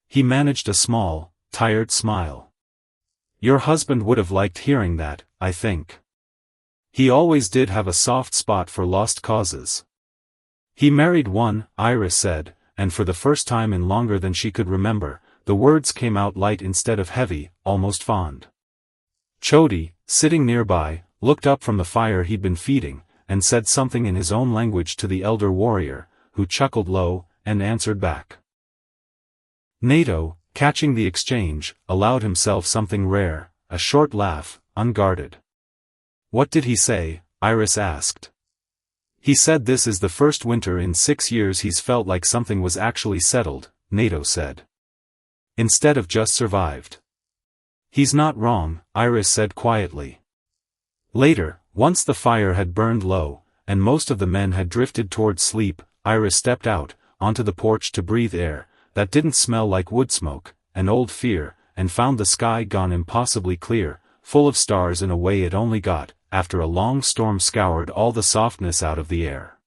He managed a small, tired smile. "Your husband would have liked hearing that, I think. He always did have a soft spot for lost causes." "He married one," Iris said, and for the first time in longer than she could remember, the words came out light instead of heavy, almost fond. Chody, sitting nearby, looked up from the fire he'd been feeding, and said something in his own language to the elder warrior, who chuckled low, and answered back. Nato, catching the exchange, allowed himself something rare, a short laugh, unguarded. "What did he say?" Iris asked. "He said this is the first winter in 6 years he's felt like something was actually settled," Nato said. "Instead of just survived." "He's not wrong," Iris said quietly. Later, once the fire had burned low, and most of the men had drifted toward sleep, Iris stepped out, onto the porch to breathe air that didn't smell like wood smoke, an old fear, and found the sky gone impossibly clear, full of stars in a way it only got after a long storm scoured all the softness out of the air.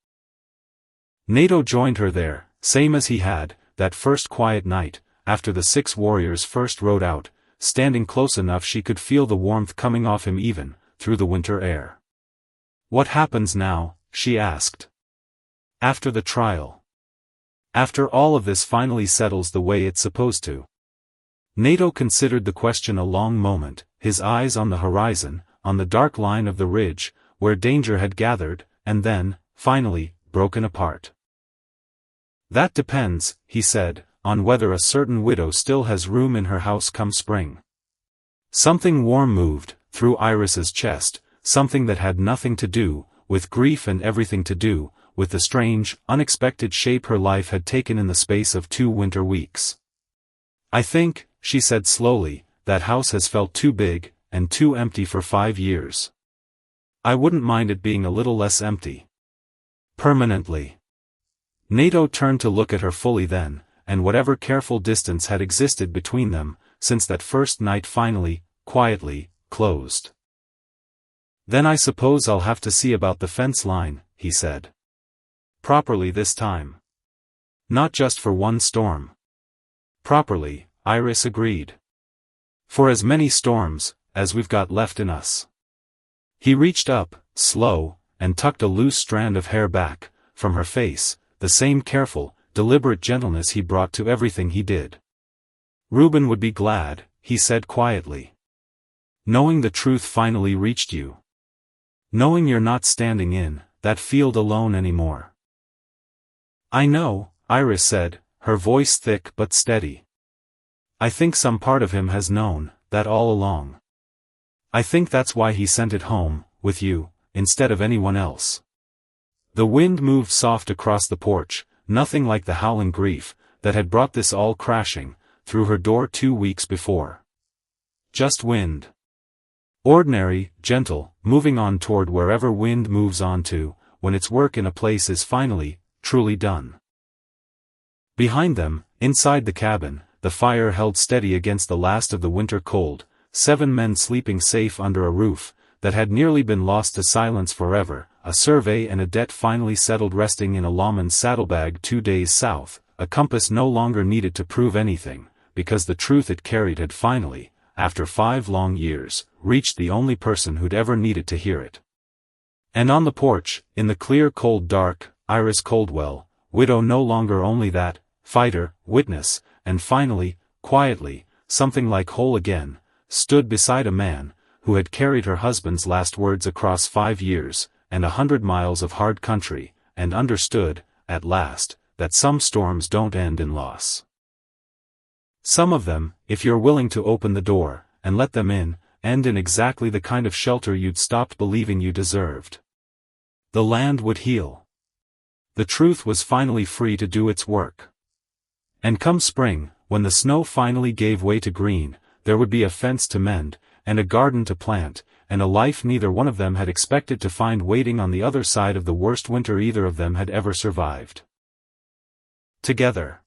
Nato joined her there, same as he had, that first quiet night, after the 6 warriors first rode out, standing close enough she could feel the warmth coming off him even, through the winter air. "What happens now?" she asked. "After the trial. After all of this finally settles the way it's supposed to." Nato considered the question a long moment, his eyes on the horizon, on the dark line of the ridge, where danger had gathered, and then, finally, broken apart. "That depends," he said, "on whether a certain widow still has room in her house come spring." Something warm moved through Iris's chest, something that had nothing to do with grief and everything to do with the strange, unexpected shape her life had taken in the space of 2 winter weeks. "I think," she said slowly, "that house has felt too big and too empty for 5 years. I wouldn't mind it being a little less empty. Permanently." Nato turned to look at her fully then, and whatever careful distance had existed between them, since that first night finally, quietly, closed. "Then I suppose I'll have to see about the fence line," he said. "Properly this time. Not just for one storm." "Properly," Iris agreed. "For as many storms as we've got left in us." He reached up, slow, and tucked a loose strand of hair back from her face, the same careful, deliberate gentleness he brought to everything he did. Ruben would be glad, he said quietly. Knowing the truth finally reached you. Knowing you're not standing in that field alone anymore. I know, Iris said, her voice thick but steady. I think some part of him has known that all along. I think that's why he sent it home, with you, instead of anyone else. The wind moved soft across the porch, nothing like the howling grief that had brought this all crashing through her door 2 weeks before. Just wind. Ordinary, gentle, moving on toward wherever wind moves on to, when its work in a place is finally, truly done. Behind them, inside the cabin, the fire held steady against the last of the winter cold, 7 men sleeping safe under a roof that had nearly been lost to silence forever, a survey and a debt finally settled resting in a lawman's saddlebag 2 days south, a compass no longer needed to prove anything, because the truth it carried had finally, after 5 long years, reached the only person who'd ever needed to hear it. And on the porch, in the clear cold dark, Iris Coldwell, widow no longer only that, fighter, witness, and finally, quietly, something like whole again, stood beside a man who had carried her husband's last words across 5 years, and 100 miles of hard country, and understood, at last, that some storms don't end in loss. Some of them, if you're willing to open the door, and let them in, end in exactly the kind of shelter you'd stopped believing you deserved. The land would heal. The truth was finally free to do its work. And come spring, when the snow finally gave way to green, there would be a fence to mend, and a garden to plant, and a life neither one of them had expected to find waiting on the other side of the worst winter either of them had ever survived. Together.